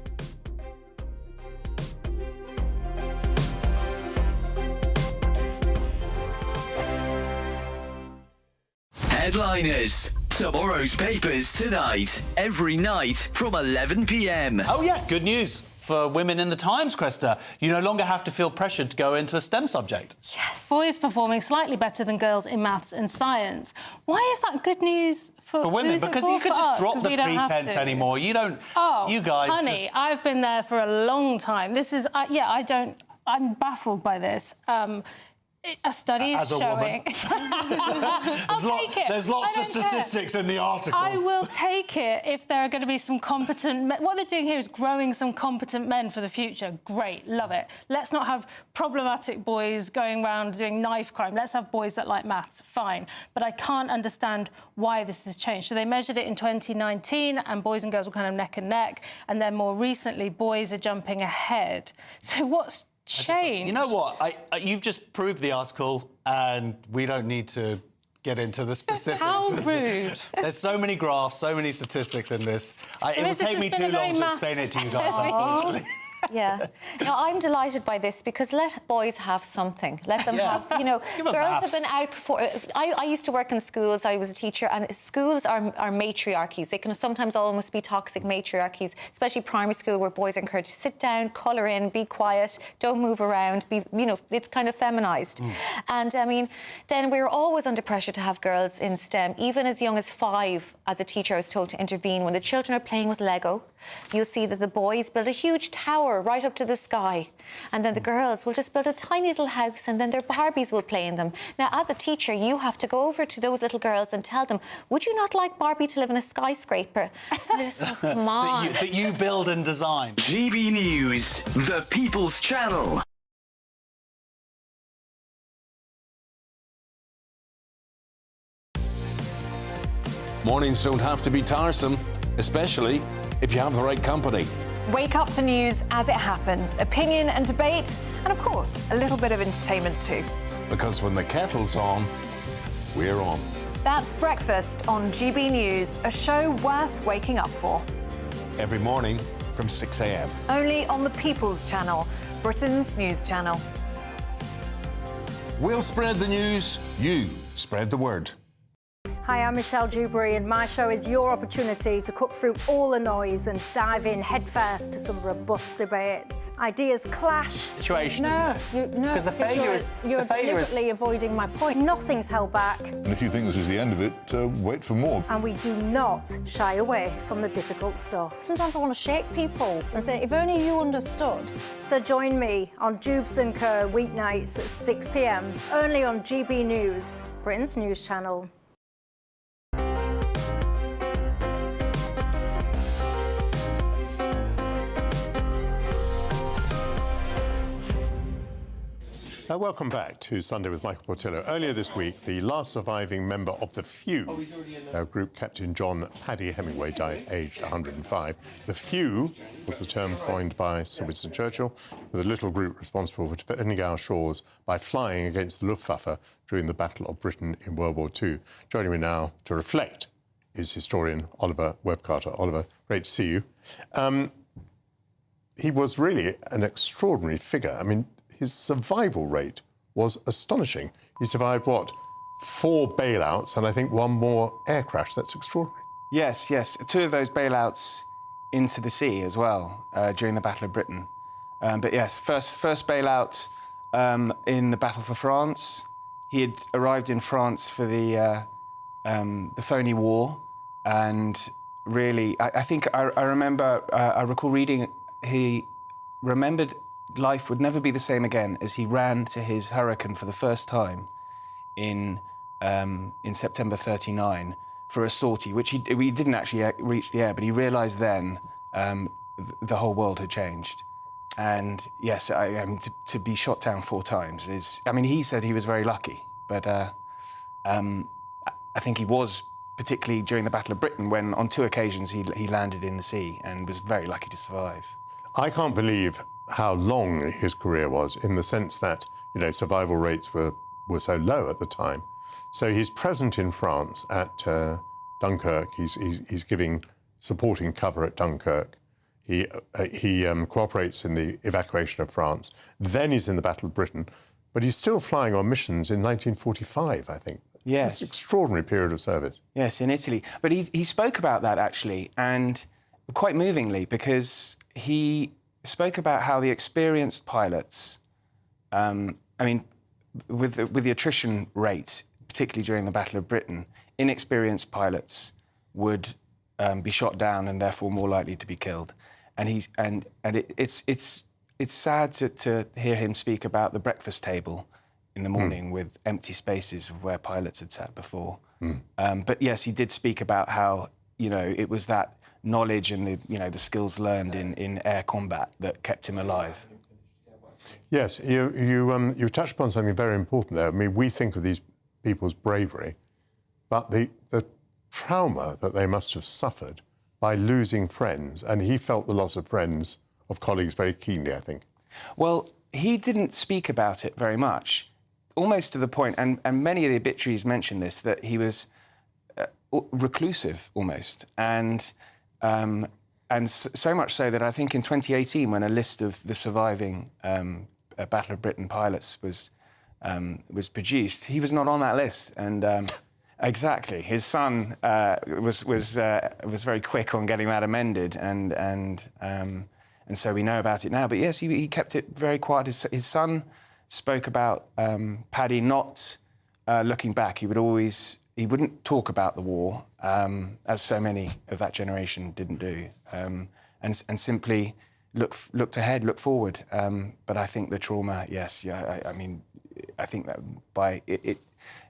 Headliners. Tomorrow's papers tonight. Every night from 11 p.m. Oh, yeah, good news for women in the Times, Krista. You no longer have to feel pressured to go into a STEM subject. Yes. Boys performing slightly better than girls in maths and science. Why is that good news for women? Because you could just drop the pretense anymore. You don't... Oh, you guys honey, I've been there for a long time. This is... I'm baffled by this. A study is As a showing. There's lots of statistics in the article. I will take it if there are going to be some competent men. What they're doing here is growing some competent men for the future. Great, love it. Let's not have problematic boys going around doing knife crime. Let's have boys that like maths. Fine. But I can't understand why this has changed. So they measured it in 2019 and boys and girls were kind of neck and neck. And then more recently, boys are jumping ahead. So what's changed? You know what? You've just proved the article, and we don't need to get into the specifics. How rude. There's so many graphs, so many statistics in this. It would take me too long to explain it to you guys, unfortunately. Yeah. No, I'm delighted by this because let boys have something. Let them have, you know, girls have been out before. I used to work in schools. I was a teacher, and schools are matriarchies. They can sometimes almost be toxic matriarchies, especially primary school, where boys are encouraged to sit down, colour in, be quiet, don't move around. It's kind of feminized. And I mean, then we're always under pressure to have girls in STEM. Even as young as 5, as a teacher, I was told to intervene when the children are playing with Lego. You'll see that the boys build a huge tower right up to the sky, and then the girls will just build a tiny little house, and then their Barbies will play in them. Now, as a teacher, you have to go over to those little girls and tell them, would you not like Barbie to live in a skyscraper? Come on. that you build and design. GB News, the People's Channel. Mornings don't have to be tiresome, especially if you have the right company. Wake up to news as it happens, opinion and debate, and of course, a little bit of entertainment too. Because when the kettle's on, we're on. That's Breakfast on GB News, a show worth waking up for. Every morning from 6 a.m. Only on the People's Channel, Britain's news channel. We'll spread the news, you spread the word. Hi, I'm Michelle Dewberry, and my show is your opportunity to cut through all the noise and dive in headfirst to some robust debates. Ideas clash. Situation, isn't it? Because the failure is... You're deliberately avoiding my point. Nothing's held back. And if you think this is the end of it, wait for more. And we do not shy away from the difficult stuff. Sometimes I want to shake people and say, if only you understood. So join me on Jubes & Co. weeknights at 6 p.m, only on GB News, Britain's news channel. Welcome back to Sunday with Michael Portillo. Earlier this week, the last surviving member of The Few, group Captain John Paddy Hemingway, died aged 105. The Few was the term coined by Sir Winston Churchill, with a little group responsible for defending our shores by flying against the Luftwaffe during the Battle of Britain in World War II. Joining me now to reflect is historian Oliver Webb-Carter. Oliver, great to see you. He was really an extraordinary figure. I mean, his survival rate was astonishing. He survived, what, 4 bailouts and I think 1 more air crash. That's extraordinary. Yes. 2 of those bailouts into the sea as well during the Battle of Britain. But yes, first bailout in the Battle for France. He had arrived in France for the phony war, and really, I think I remember, I recall reading, he remembered life would never be the same again as he ran to his Hurricane for the first time in September '39 for a sortie, which he didn't actually reach the air, but he realised then the whole world had changed. And yes, to be shot down 4 times is... I mean, he said he was very lucky, but I think he was, particularly during the Battle of Britain, when on 2 occasions he landed in the sea and was very lucky to survive. I can't believe how long his career was, in the sense that, you know, survival rates were so low at the time. So he's present in France at Dunkirk. He's giving supporting cover at Dunkirk. He cooperates in the evacuation of France. Then he's in the Battle of Britain, but he's still flying on missions in 1945, I think. Yes. It's an extraordinary period of service. Yes, in Italy. But he spoke about that, actually, and quite movingly, because he spoke about how the experienced pilots, I mean, with the attrition rate, particularly during the Battle of Britain, inexperienced pilots would be shot down and therefore more likely to be killed. And it's sad to hear him speak about the breakfast table in the morning with empty spaces where pilots had sat before. But yes, he did speak about how, you know, it was that knowledge and the, you know, the skills learned in air combat that kept him alive. Yes, you touched upon something very important there. I mean, we think of these people's bravery, but the trauma that they must have suffered by losing friends, and he felt the loss of friends, of colleagues, very keenly, I think. Well, he didn't speak about it very much, almost to the point, and many of the obituaries mention this, that he was reclusive almost, and so much so that I think in 2018, when a list of the surviving Battle of Britain pilots was produced, he was not on that list, and exactly, his son was very quick on getting that amended, and so we know about it now. But yes, he kept it very quiet. His son spoke about Paddy not looking back. He wouldn't talk about the war, as so many of that generation didn't do, and simply looked ahead, looked forward. But I think the trauma, yes, yeah, I mean, I think that by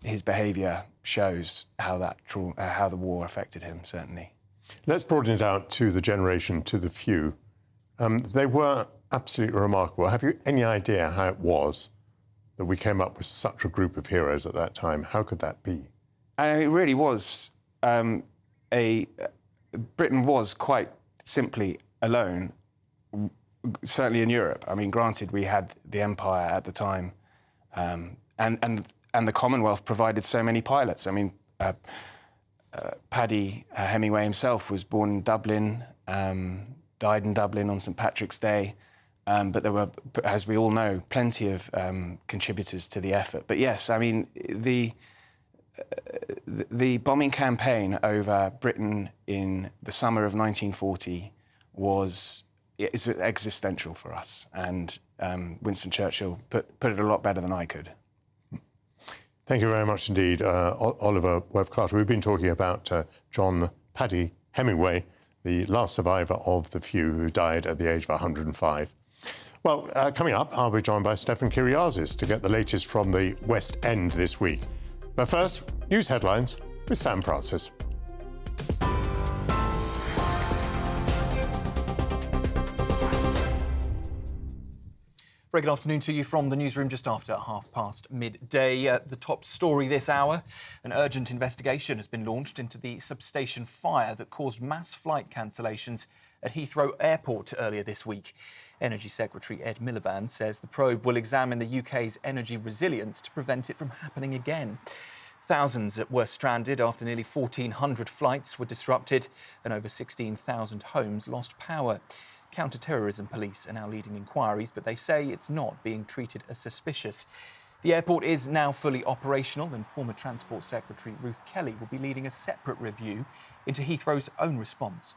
his behaviour shows how how the war affected him, certainly. Let's broaden it out to the generation, to the few. They were absolutely remarkable. Have you any idea how it was that we came up with such a group of heroes at that time? How could that be? And it really was Britain was quite simply alone, certainly in Europe. I mean, granted, we had the Empire at the time, and the Commonwealth provided so many pilots. I mean, Paddy Hemingway himself was born in Dublin, died in Dublin on St. Patrick's Day, but there were, as we all know, plenty of contributors to the effort. But yes, I mean, the bombing campaign over Britain in the summer of 1940 was existential for us, and Winston Churchill put it a lot better than I could. Thank you very much indeed, Oliver Webb-Carter. We've been talking about John Paddy Hemingway, the last survivor of the few who died at the age of 105. Well, coming up, I'll be joined by Stefan Kyriazis to get the latest from the West End this week. But first, news headlines with Sam Francis. Very good afternoon to you from the newsroom just after midday. The top story this hour, an urgent investigation has been launched into the substation fire that caused mass flight cancellations at Heathrow Airport earlier this week. Energy Secretary Ed Miliband says the probe will examine the UK's energy resilience to prevent it from happening again. Thousands were stranded after nearly 1,400 flights were disrupted and over 16,000 homes lost power. Counter-terrorism police are now leading inquiries, but they say it's not being treated as suspicious. The airport is now fully operational, and former Transport Secretary Ruth Kelly will be leading a separate review into Heathrow's own response.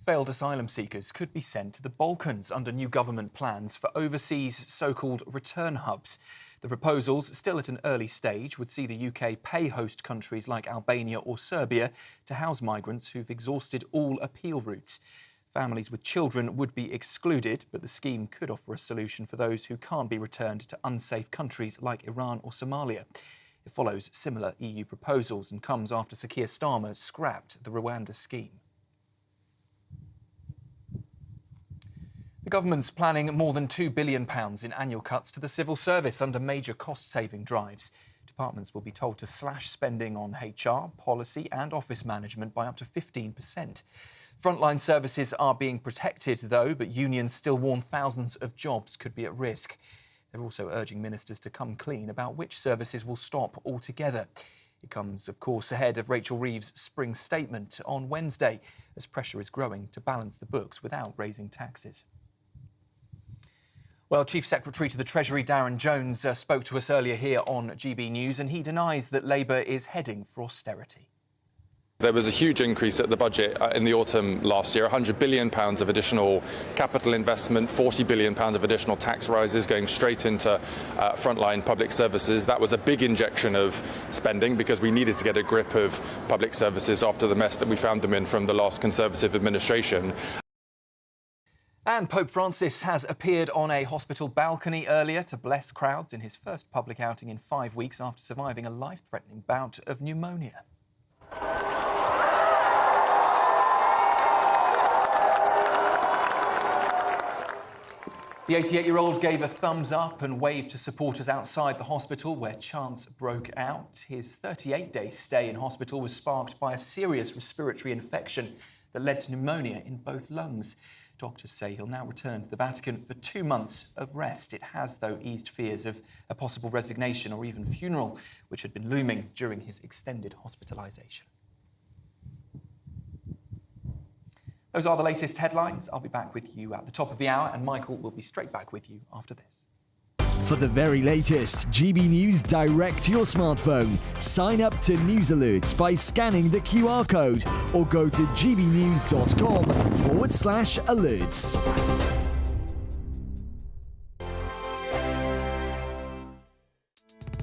Failed asylum seekers could be sent to the Balkans under new government plans for overseas so-called return hubs. The proposals, still at an early stage, would see the UK pay host countries like Albania or Serbia to house migrants who've exhausted all appeal routes. Families with children would be excluded, but the scheme could offer a solution for those who can't be returned to unsafe countries like Iran or Somalia. It follows similar EU proposals and comes after Sir Keir Starmer scrapped the Rwanda scheme. The government's planning more than £2 billion in annual cuts to the civil service under major cost-saving drives. Departments will be told to slash spending on HR, policy and office management by up to 15%. Frontline services are being protected, though, but unions still warn thousands of jobs could be at risk. They're also urging ministers to come clean about which services will stop altogether. It comes, of course, ahead of Rachel Reeves' spring statement on Wednesday, as pressure is growing to balance the books without raising taxes. Well, Chief Secretary to the Treasury Darren Jones spoke to us earlier here on GB News, and he denies that Labour is heading for austerity. There was a huge increase at the budget in the autumn last year, £100 billion of additional capital investment, £40 billion of additional tax rises going straight into frontline public services. That was a big injection of spending because we needed to get a grip of public services after the mess that we found them in from the last Conservative administration. And Pope Francis has appeared on a hospital balcony earlier to bless crowds in his first public outing in 5 weeks after surviving a life-threatening bout of pneumonia. The 88-year-old gave a thumbs up and waved to supporters outside the hospital where chants broke out. His 38-day stay in hospital was sparked by a serious respiratory infection that led to pneumonia in both lungs. Doctors say he'll now return to the Vatican for 2 months of rest. It has, though, eased fears of a possible resignation or even funeral, which had been looming during his extended hospitalisation. Those are the latest headlines. I'll be back with you at the top of the hour, and Michael will be straight back with you after this. For the very latest GB News direct to your smartphone, sign up to News Alerts by scanning the QR code or go to gbnews.com/alerts.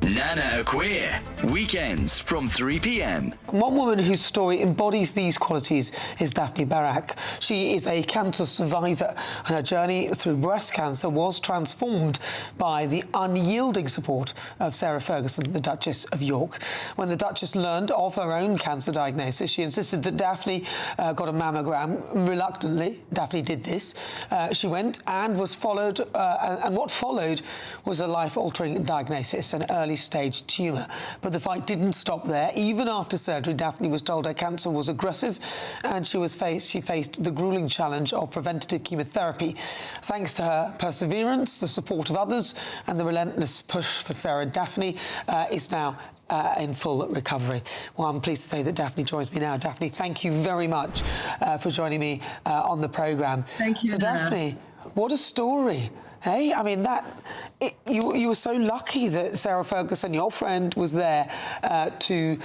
Nana Queer, weekends from 3 p.m. One woman whose story embodies these qualities is Daphne Barak. She is a cancer survivor, and her journey through breast cancer was transformed by the unyielding support of Sarah Ferguson, the Duchess of York. When the Duchess learned of her own cancer diagnosis, she insisted that Daphne got a mammogram. Reluctantly, Daphne did this. She went and was followed, and what followed was a life-altering diagnosis, an early-stage tumour. But the fight didn't stop there. Even after surgery, Daphne was told her cancer was aggressive, and she faced the gruelling challenge of preventative chemotherapy. Thanks to her perseverance, the support of others, and the relentless push for Sarah, Daphne is now in full recovery. Well, I'm pleased to say that Daphne joins me now. Daphne, thank you very much for joining me on the programme. Thank you, So, Nana. Daphne, what a story. Hey, I mean, you were so lucky that Sarah Ferguson, your friend, was there to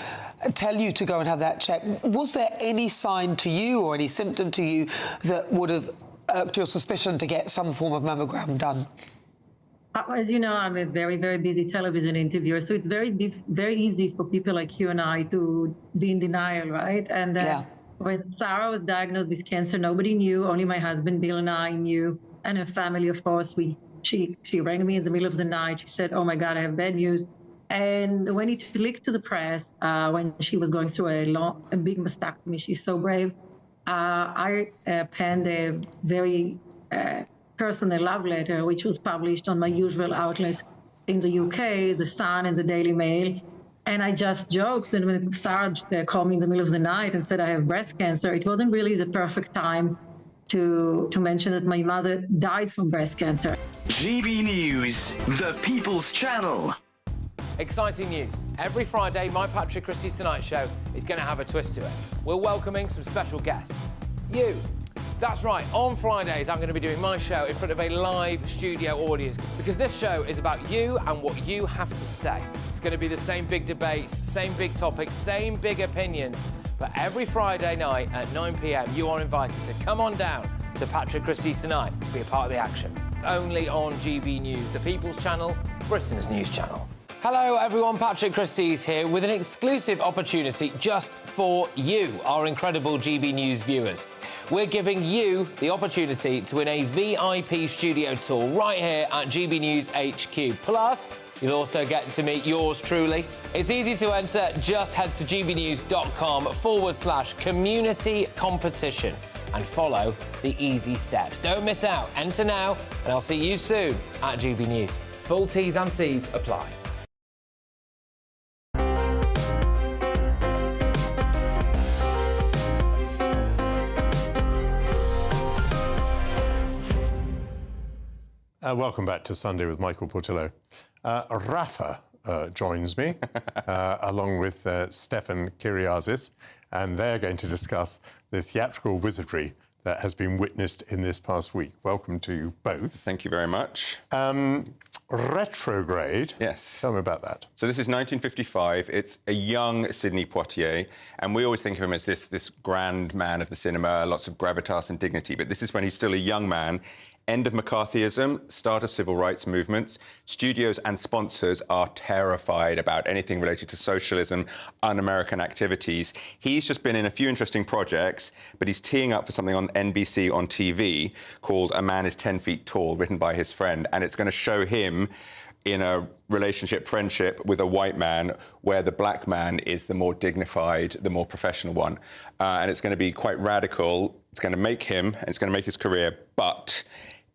tell you to go and have that check. Was there any sign to you or any symptom to you that would have irked your suspicion to get some form of mammogram done? As you know, I'm a very, very busy television interviewer, so it's very easy for people like you and I to be in denial, right? And when Sarah was diagnosed with cancer, nobody knew. Only my husband, Bill, and I knew. And her family, of course, she rang me in the middle of the night. She said, "Oh my God, I have bad news." And when it leaked to the press, when she was going through a big mastectomy, she's so brave. I penned a very personal love letter, which was published on my usual outlets in the UK, The Sun and the Daily Mail. And I just joked, and when Sarah called me in the middle of the night and said I have breast cancer, it wasn't really the perfect time to mention that my mother died from breast cancer. GB News, the People's Channel. Exciting news. Every Friday, my Patrick Christie's Tonight Show is going to have a twist to it. We're welcoming some special guests. You. That's right, on Fridays I'm going to be doing my show in front of a live studio audience because this show is about you and what you have to say. It's going to be the same big debates, same big topics, same big opinions. But every Friday night at 9 p.m, you are invited to come on down to Patrick Christie's Tonight to be a part of the action. Only on GB News, the People's Channel, Britain's news channel. Hello everyone, Patrick Christie's here with an exclusive opportunity just for you, our incredible GB News viewers. We're giving you the opportunity to win a VIP studio tour right here at GB News HQ. Plus, you'll also get to meet yours truly. It's easy to enter. Just head to gbnews.com/community competition and follow the easy steps. Don't miss out. Enter now, and I'll see you soon at GB News. Full T's and C's apply. Welcome back to Sunday with Michael Portillo. Rafa joins me, along with Stefan Kyriazis, and they're going to discuss the theatrical wizardry that has been witnessed in this past week. Welcome to you both. Thank you very much. Retrograde. Yes. Tell me about that. So this is 1955. It's a young Sidney Poitier, and we always think of him as this grand man of the cinema, lots of gravitas and dignity, but this is when he's still a young man, End of McCarthyism, start of civil rights movements. Studios and sponsors are terrified about anything related to socialism, un-American activities. He's just been in a few interesting projects, but he's teeing up for something on NBC on TV called A Man is 10 Feet Tall, written by his friend, and it's going to show him in a relationship, friendship with a white man, where the black man is the more dignified, the more professional one. And it's going to be quite radical. It's going to make him, and it's going to make his career, but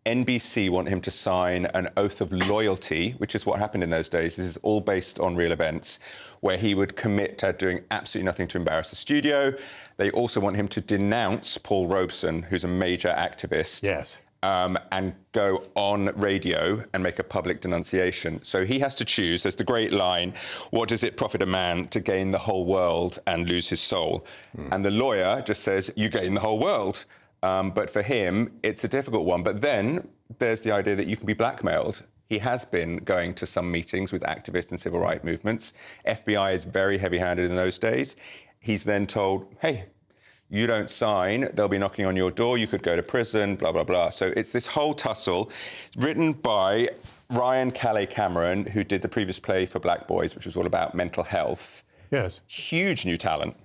NBC want him to sign an oath of loyalty, which is what happened in those days. This is all based on real events, where he would commit to doing absolutely nothing to embarrass the studio. They also want him to denounce Paul Robeson, who's a major activist. Yes. And go on radio and make a public denunciation. So he has to choose. There's the great line, what does it profit a man to gain the whole world and lose his soul? And the lawyer just says, you gain the whole world. But for him, it's a difficult one. But then there's the idea that you can be blackmailed. He has been going to some meetings with activists and civil rights movements. FBI is very heavy-handed in those days. He's then told, hey, you don't sign, they'll be knocking on your door, you could go to prison, blah, blah, blah. So it's this whole tussle written by Ryan Calais Cameron, who did the previous play for Black Boys, which was all about mental health. Yes. Huge new talent.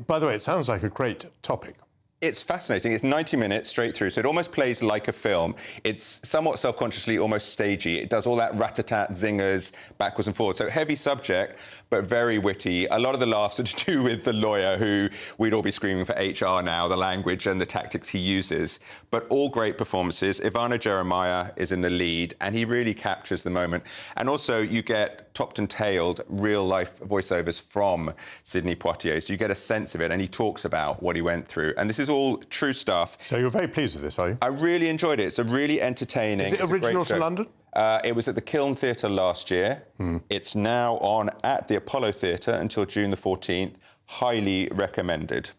By the way, it sounds like a great topic. It's fascinating. It's 90 minutes straight through, so it almost plays like a film. It's somewhat self-consciously almost stagey. It does all that rat-a-tat, zingers, backwards and forwards. So heavy subject, but very witty. A lot of the laughs are to do with the lawyer, who we'd all be screaming for HR now, the language and the tactics he uses. But all great performances. Ivana Jeremiah is in the lead, and he really captures the moment. And also, you get topped and tailed real-life voiceovers from Sidney Poitier, so you get a sense of it, and he talks about what he went through. And this is all true stuff. So you're very pleased with this, are you? I really enjoyed it. It's a really entertaining... Is it original to London? It was at the Kiln Theatre last year. It's now on at the Apollo Theatre until June the 14th. Highly recommended.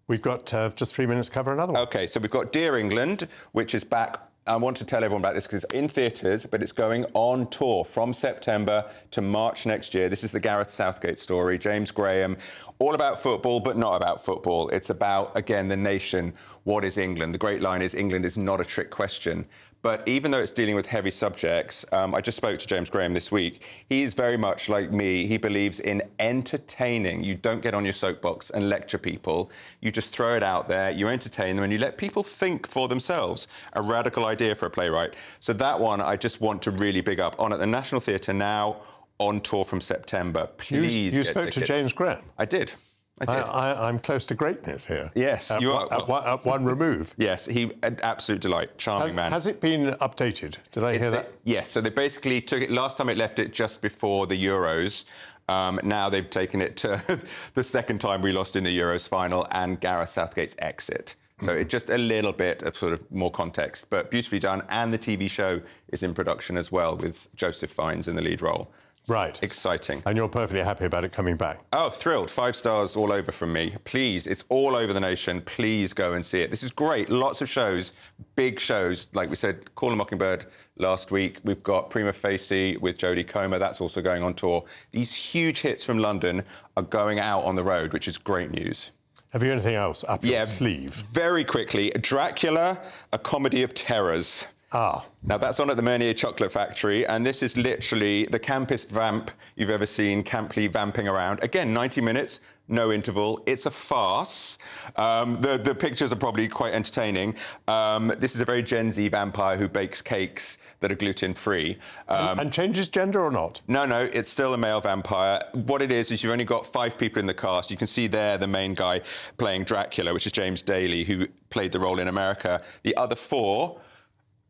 We've got just 3 minutes to cover another one. OK, so we've got Dear England, which is back. I want to tell everyone about this because it's in theatres, but it's going on tour from September to March next year. This is the Gareth Southgate story, James Graham, all about football, but not about football. It's about, again, the nation. What is England? The great line is, England is not a trick question. But even though it's dealing with heavy subjects, I just spoke to James Graham this week. He's very much like me. He believes in entertaining. You don't get on your soapbox and lecture people. You just throw it out there, you entertain them, and you let people think for themselves. A radical idea for a playwright. So that one I just want to really big up. On at the National Theatre now, on tour from September. Please You spoke to James Graham? I did. I'm close to greatness here. Yes, you are. At one remove. Yes, an absolute delight, charming man. Has it been updated? Did I hear that? Yes, so they basically took it, last time it left it just before the Euros. Now they've taken it to the second time we lost in the Euros final and Gareth Southgate's exit. So it's just a little bit of sort of more context, but beautifully done. And the TV show is in production as well, with Joseph Fiennes in the lead role. Right. Exciting. And you're perfectly happy about it coming back? Oh, thrilled. 5 stars all over from me. Please, it's all over the nation. Please go and see it. This is great. Lots of shows, big shows. Like we said, Call a Mockingbird last week. We've got Prima Facie with Jodie Comer. That's also going on tour. These huge hits from London are going out on the road, which is great news. Have you anything else up your sleeve? Very quickly. Dracula, a comedy of terrors. Now, that's on at the Meunier Chocolate Factory, and this is literally the campest vamp you've ever seen, camply vamping around. Again, 90 minutes, no interval. It's a farce. The pictures are probably quite entertaining. This is a very Gen Z vampire who bakes cakes that are gluten-free. And changes gender or not? No, it's still a male vampire. What it is you've only got 5 people in the cast. You can see there the main guy playing Dracula, which is James Daly, who played the role in America. The other 4...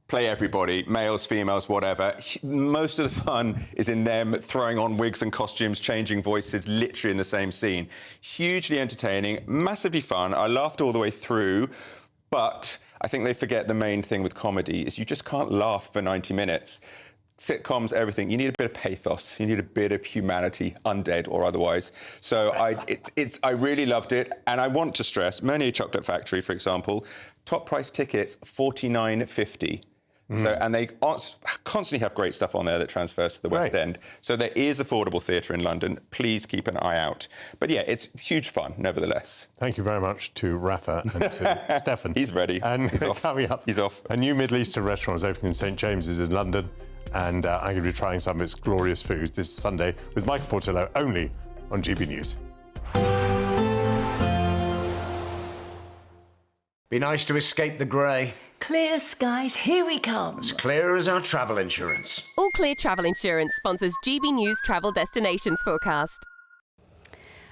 play everybody, males, females, whatever. Most of the fun is in them throwing on wigs and costumes, changing voices, literally in the same scene. Hugely entertaining, massively fun. I laughed all the way through, but I think they forget the main thing with comedy is you just can't laugh for 90 minutes. Sitcoms, everything. You need a bit of pathos. You need a bit of humanity, undead or otherwise. So I really loved it. And I want to stress, Meunier Chocolate Factory, for example, top price tickets, $49.50. So, and they constantly have great stuff on there that transfers to the West End. So there is affordable theatre in London. Please keep an eye out. But yeah, it's huge fun, nevertheless. Thank you very much to Rafa and to Stefan. He's ready. And he's off. Coming up, he's off. A new Middle Eastern restaurant is opening in St James's in London, and I'm going to be trying some of its glorious food this Sunday with Michael Portillo, only on GB News. Be nice to escape the grey. Clear skies, here we come. As clear as our travel insurance. All Clear Travel Insurance sponsors GB News Travel Destinations Forecast.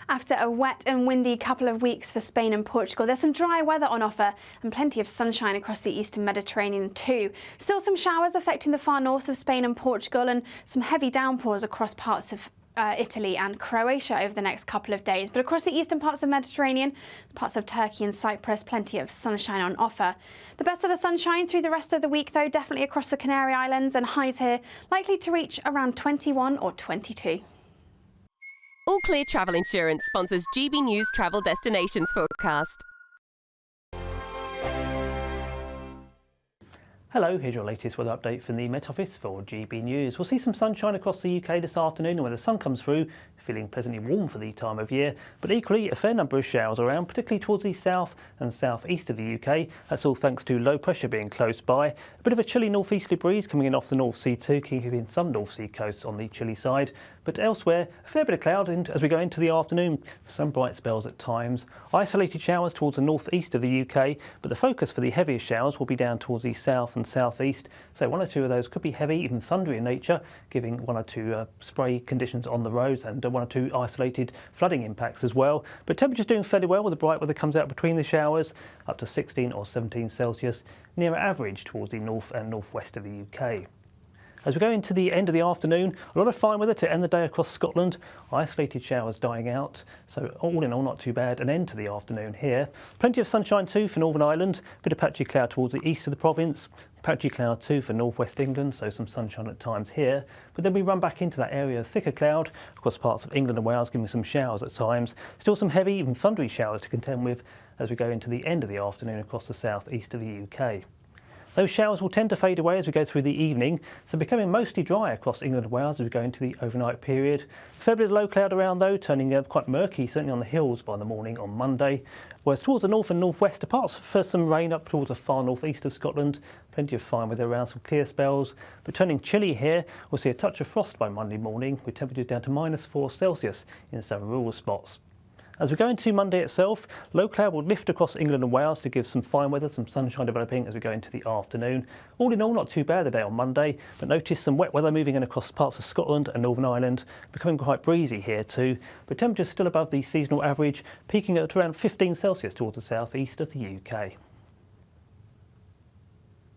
After a wet and windy couple of weeks for Spain and Portugal, there's some dry weather on offer and plenty of sunshine across the eastern Mediterranean too. Still some showers affecting the far north of Spain and Portugal, and some heavy downpours across parts of Italy and Croatia over the next couple of days. But across the eastern parts of Mediterranean, parts of Turkey and Cyprus, plenty of sunshine on offer. The best of the sunshine through the rest of the week, though, definitely across the Canary Islands, and highs here likely to reach around 21 or 22. All Clear Travel Insurance sponsors GB News Travel Destinations Forecast. Hello, here's your latest weather update from the Met Office for GB News. We'll see some sunshine across the UK this afternoon, and when the sun comes through, feeling pleasantly warm for the time of year, but equally a fair number of showers around, particularly towards the south and southeast of the UK. That's all thanks to low pressure being close by. A bit of a chilly northeasterly breeze coming in off the North Sea too, keeping some North Sea coasts on the chilly side. But elsewhere, a fair bit of cloud as we go into the afternoon. Some bright spells at times. Isolated showers towards the northeast of the UK, but the focus for the heaviest showers will be down towards the south and southeast. So one or two of those could be heavy, even thundery in nature, giving one or two spray conditions on the roads and one or two isolated flooding impacts as well. But temperatures doing fairly well with the bright weather comes out between the showers, up to 16 or 17 Celsius, near average towards the north and northwest of the UK. As we go into the end of the afternoon, a lot of fine weather to end the day across Scotland. Isolated showers dying out, so all in all not too bad. An end to the afternoon here. Plenty of sunshine too for Northern Ireland. Bit of patchy cloud towards the east of the province. Patchy cloud too for northwest England, so some sunshine at times here. But then we run back into that area of thicker cloud across parts of England and Wales, giving some showers at times. Still some heavy, even thundery showers to contend with as we go into the end of the afternoon across the southeast of the UK. Those showers will tend to fade away as we go through the evening, so becoming mostly dry across England and Wales as we go into the overnight period. Fair bit of low cloud around though, turning quite murky, certainly on the hills by the morning on Monday. Whereas towards the north and northwest, apart for some rain up towards the far northeast of Scotland, plenty of fine weather around, some clear spells. But turning chilly here, we'll see a touch of frost by Monday morning, with temperatures down to -4 Celsius in some rural spots. As we go into Monday itself, low cloud will lift across England and Wales to give some fine weather, some sunshine developing as we go into the afternoon. All in all, not too bad a day on Monday, but notice some wet weather moving in across parts of Scotland and Northern Ireland, becoming quite breezy here too, but temperatures still above the seasonal average, peaking at around 15 Celsius towards the southeast of the UK.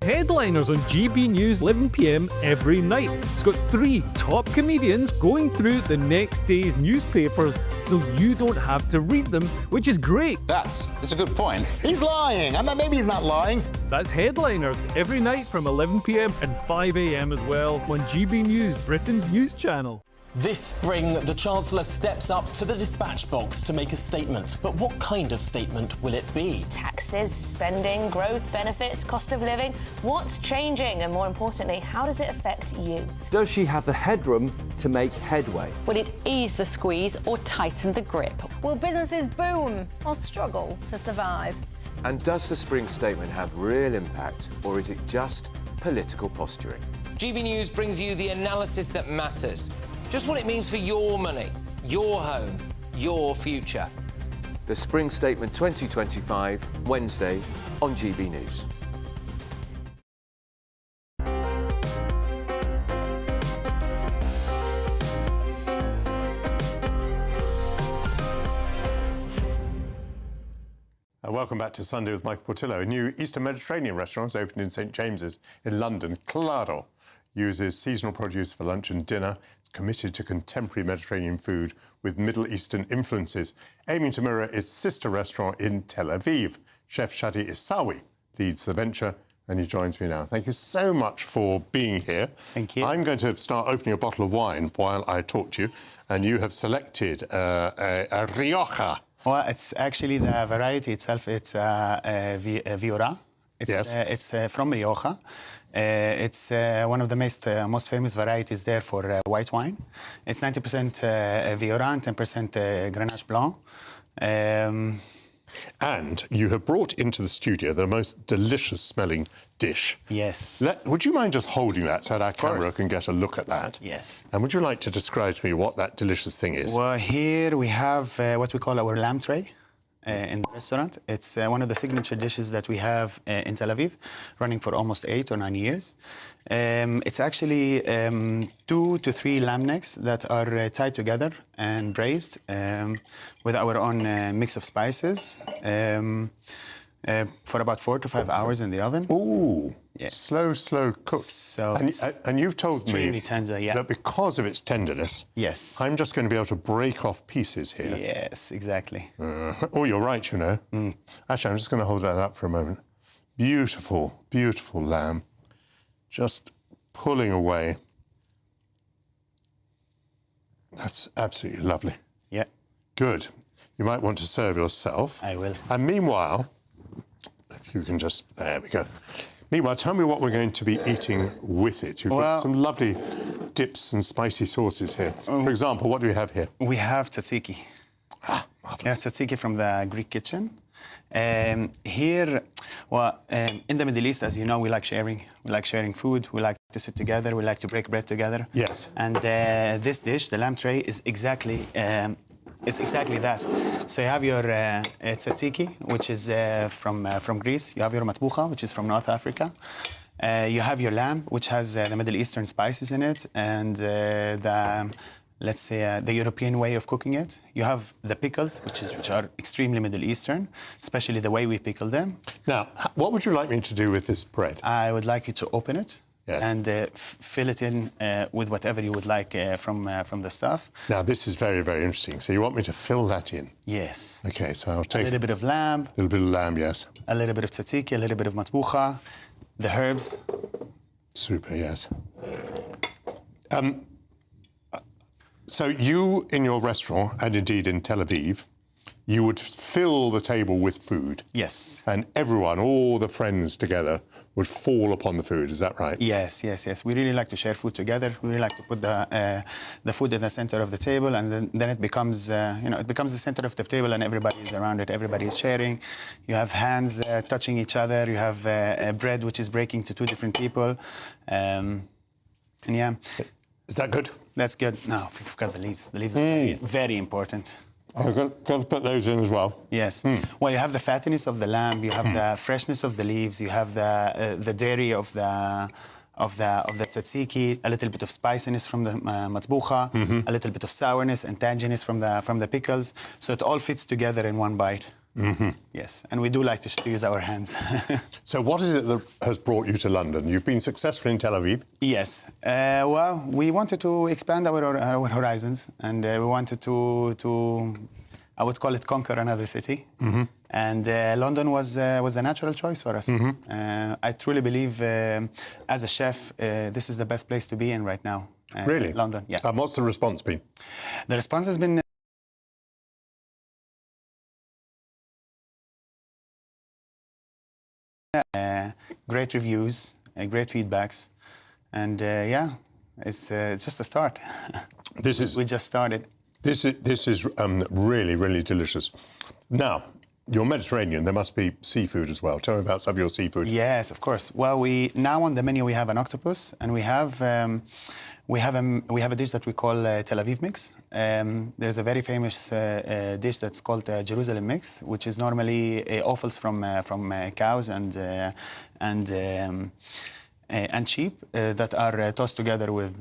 Headliners on GB News 11 PM every night. It's got 3 top comedians going through the next day's newspapers so you don't have to read them, which is great. That's a good point. He's lying. I mean, maybe he's not lying. That's Headliners every night from 11 PM and 5 AM as well on GB News, Britain's news channel. This spring, the Chancellor steps up to the dispatch box to make a statement. But what kind of statement will it be? Taxes, spending, growth, benefits, cost of living. What's changing? And more importantly, how does it affect you? Does she have the headroom to make headway? Will it ease the squeeze or tighten the grip? Will businesses boom or struggle to survive? And does the spring statement have real impact, or is it just political posturing? GB News brings you the analysis that matters. Just what it means for your money, your home, your future. The Spring Statement 2025, Wednesday on GB News. Welcome back to Sunday with Michael Portillo. A new Eastern Mediterranean restaurant has opened in St James's in London. Claro uses seasonal produce for lunch and dinner. It's committed to contemporary Mediterranean food with Middle Eastern influences, aiming to mirror its sister restaurant in Tel Aviv. Chef Shadi Isawi leads the venture, and he joins me now. Thank you so much for being here. Thank you. I'm going to start opening a bottle of wine while I talk to you, and you have selected a Rioja. Well, it's actually the variety itself. It's Viura. It's from Rioja. It's one of the most famous varieties there for white wine. It's 90% Viorant, 10% Grenache Blanc. And you have brought into the studio the most delicious smelling dish. Yes. Would you mind just holding that so that our camera can get a look at that? Yes. And would you like to describe to me what that delicious thing is? Well, here we have what we call our lamb tray in the restaurant. It's one of the signature dishes that we have in Tel Aviv, running for almost 8 or 9 years. It's actually 2 to 3 lamb necks that are tied together and braised with our own mix of spices for about 4 to 5 hours in the oven. Ooh, yeah. Slow cooked. So and you've told me tender, yeah. that because of its tenderness, yes, I'm just going to be able to break off pieces here. Yes, exactly. Oh, you're right, you know. Actually, I'm just going to hold that up for a moment. Beautiful, beautiful lamb. Just pulling away. That's absolutely lovely. Yeah. Good. You might want to serve yourself. I will. And meanwhile, if you can just, there we go. Meanwhile, tell me what we're going to be eating with it. You've got some lovely dips and spicy sauces here. For example, what do we have here? We have tzatziki. Marvelous. We have tzatziki from the Greek kitchen. Here, in the Middle East, as you know, we like sharing. We like sharing food. We like to sit together. We like to break bread together. Yes. And this dish, the lamb tray, is exactly that. So you have your tzatziki, which is from Greece. You have your matbucha, which is from North Africa. You have your lamb, which has the Middle Eastern spices in it, and let's say the European way of cooking it. You have the pickles, which are extremely Middle Eastern, especially the way we pickle them. Now, what would you like me to do with this bread? I would like you to open it. Yes. And fill it in with whatever you would like from the stuff. Now, this is very, very interesting. So you want me to fill that in? Yes. Okay, so I'll take... A little bit of lamb. A little bit of lamb, yes. A little bit of tzatziki, a little bit of matbucha, the herbs. Super, yes. So you, in your restaurant, and indeed in Tel Aviv, you would fill the table with food. Yes. And everyone, all the friends together, would fall upon the food. Is that right? Yes. We really like to share food together. We really like to put the food in the center of the table, and then it becomes, it becomes the center of the table, and everybody is around it. Everybody is sharing. You have hands touching each other. You have bread which is breaking to 2 different people, and yeah. Is that good? That's good. No, we forgot the leaves. The leaves are very, very important. I've got to put those in as well. Yes. Well, you have the fattiness of the lamb, you have the freshness of the leaves, you have the dairy of the tzatziki, a little bit of spiciness from the matbucha, a little bit of sourness and tanginess from the pickles. So it all fits together in one bite. Yes, and we do like to use our hands. So what is it that has brought you to London? You've been successful in Tel Aviv. Yes. Well, we wanted to expand our horizons, and we wanted to, I would call it, conquer another city. And London was a natural choice for us. I truly believe, as a chef, this is the best place to be in right now. Really? London, yeah. And what's the response been? The response has been great reviews, great feedbacks, and yeah, it's just a start. We just started. This is really, really delicious. Now, you're Mediterranean. There must be seafood as well. Tell me about some of your seafood. Yes, of course. Well, now on the menu we have an octopus, and we have a dish that we call Tel Aviv mix. There's a very famous dish that's called Jerusalem mix, which is normally offals from cows and sheep that are tossed together with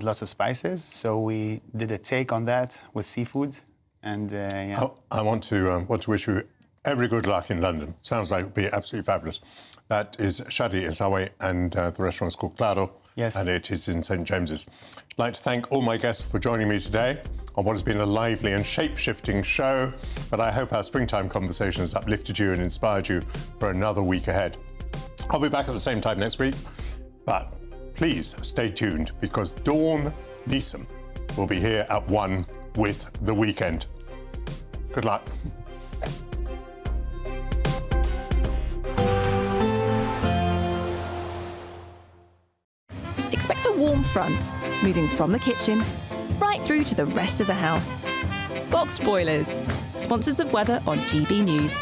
lots of spices. So we did a take on that with seafood, and yeah. I want to wish you every good luck in London. Sounds like it would be absolutely fabulous. That is Shadi Isawe, and the restaurant is called Claro. Yes. And it is in St James's. I'd like to thank all my guests for joining me today on what has been a lively and shape-shifting show, but I hope our springtime conversation has uplifted you and inspired you for another week ahead. I'll be back at the same time next week, but please stay tuned because Dawn Neeson will be here at 1 with The Weekend. Good luck. expect a warm front, moving from the kitchen right through to the rest of the house. Boxed boilers, sponsors of weather on GB News.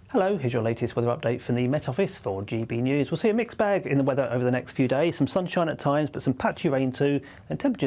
Hello, here's your latest weather update from the Met Office for GB News. We'll see a mixed bag in the weather over the next few days. Some sunshine at times, but some patchy rain too, and temperatures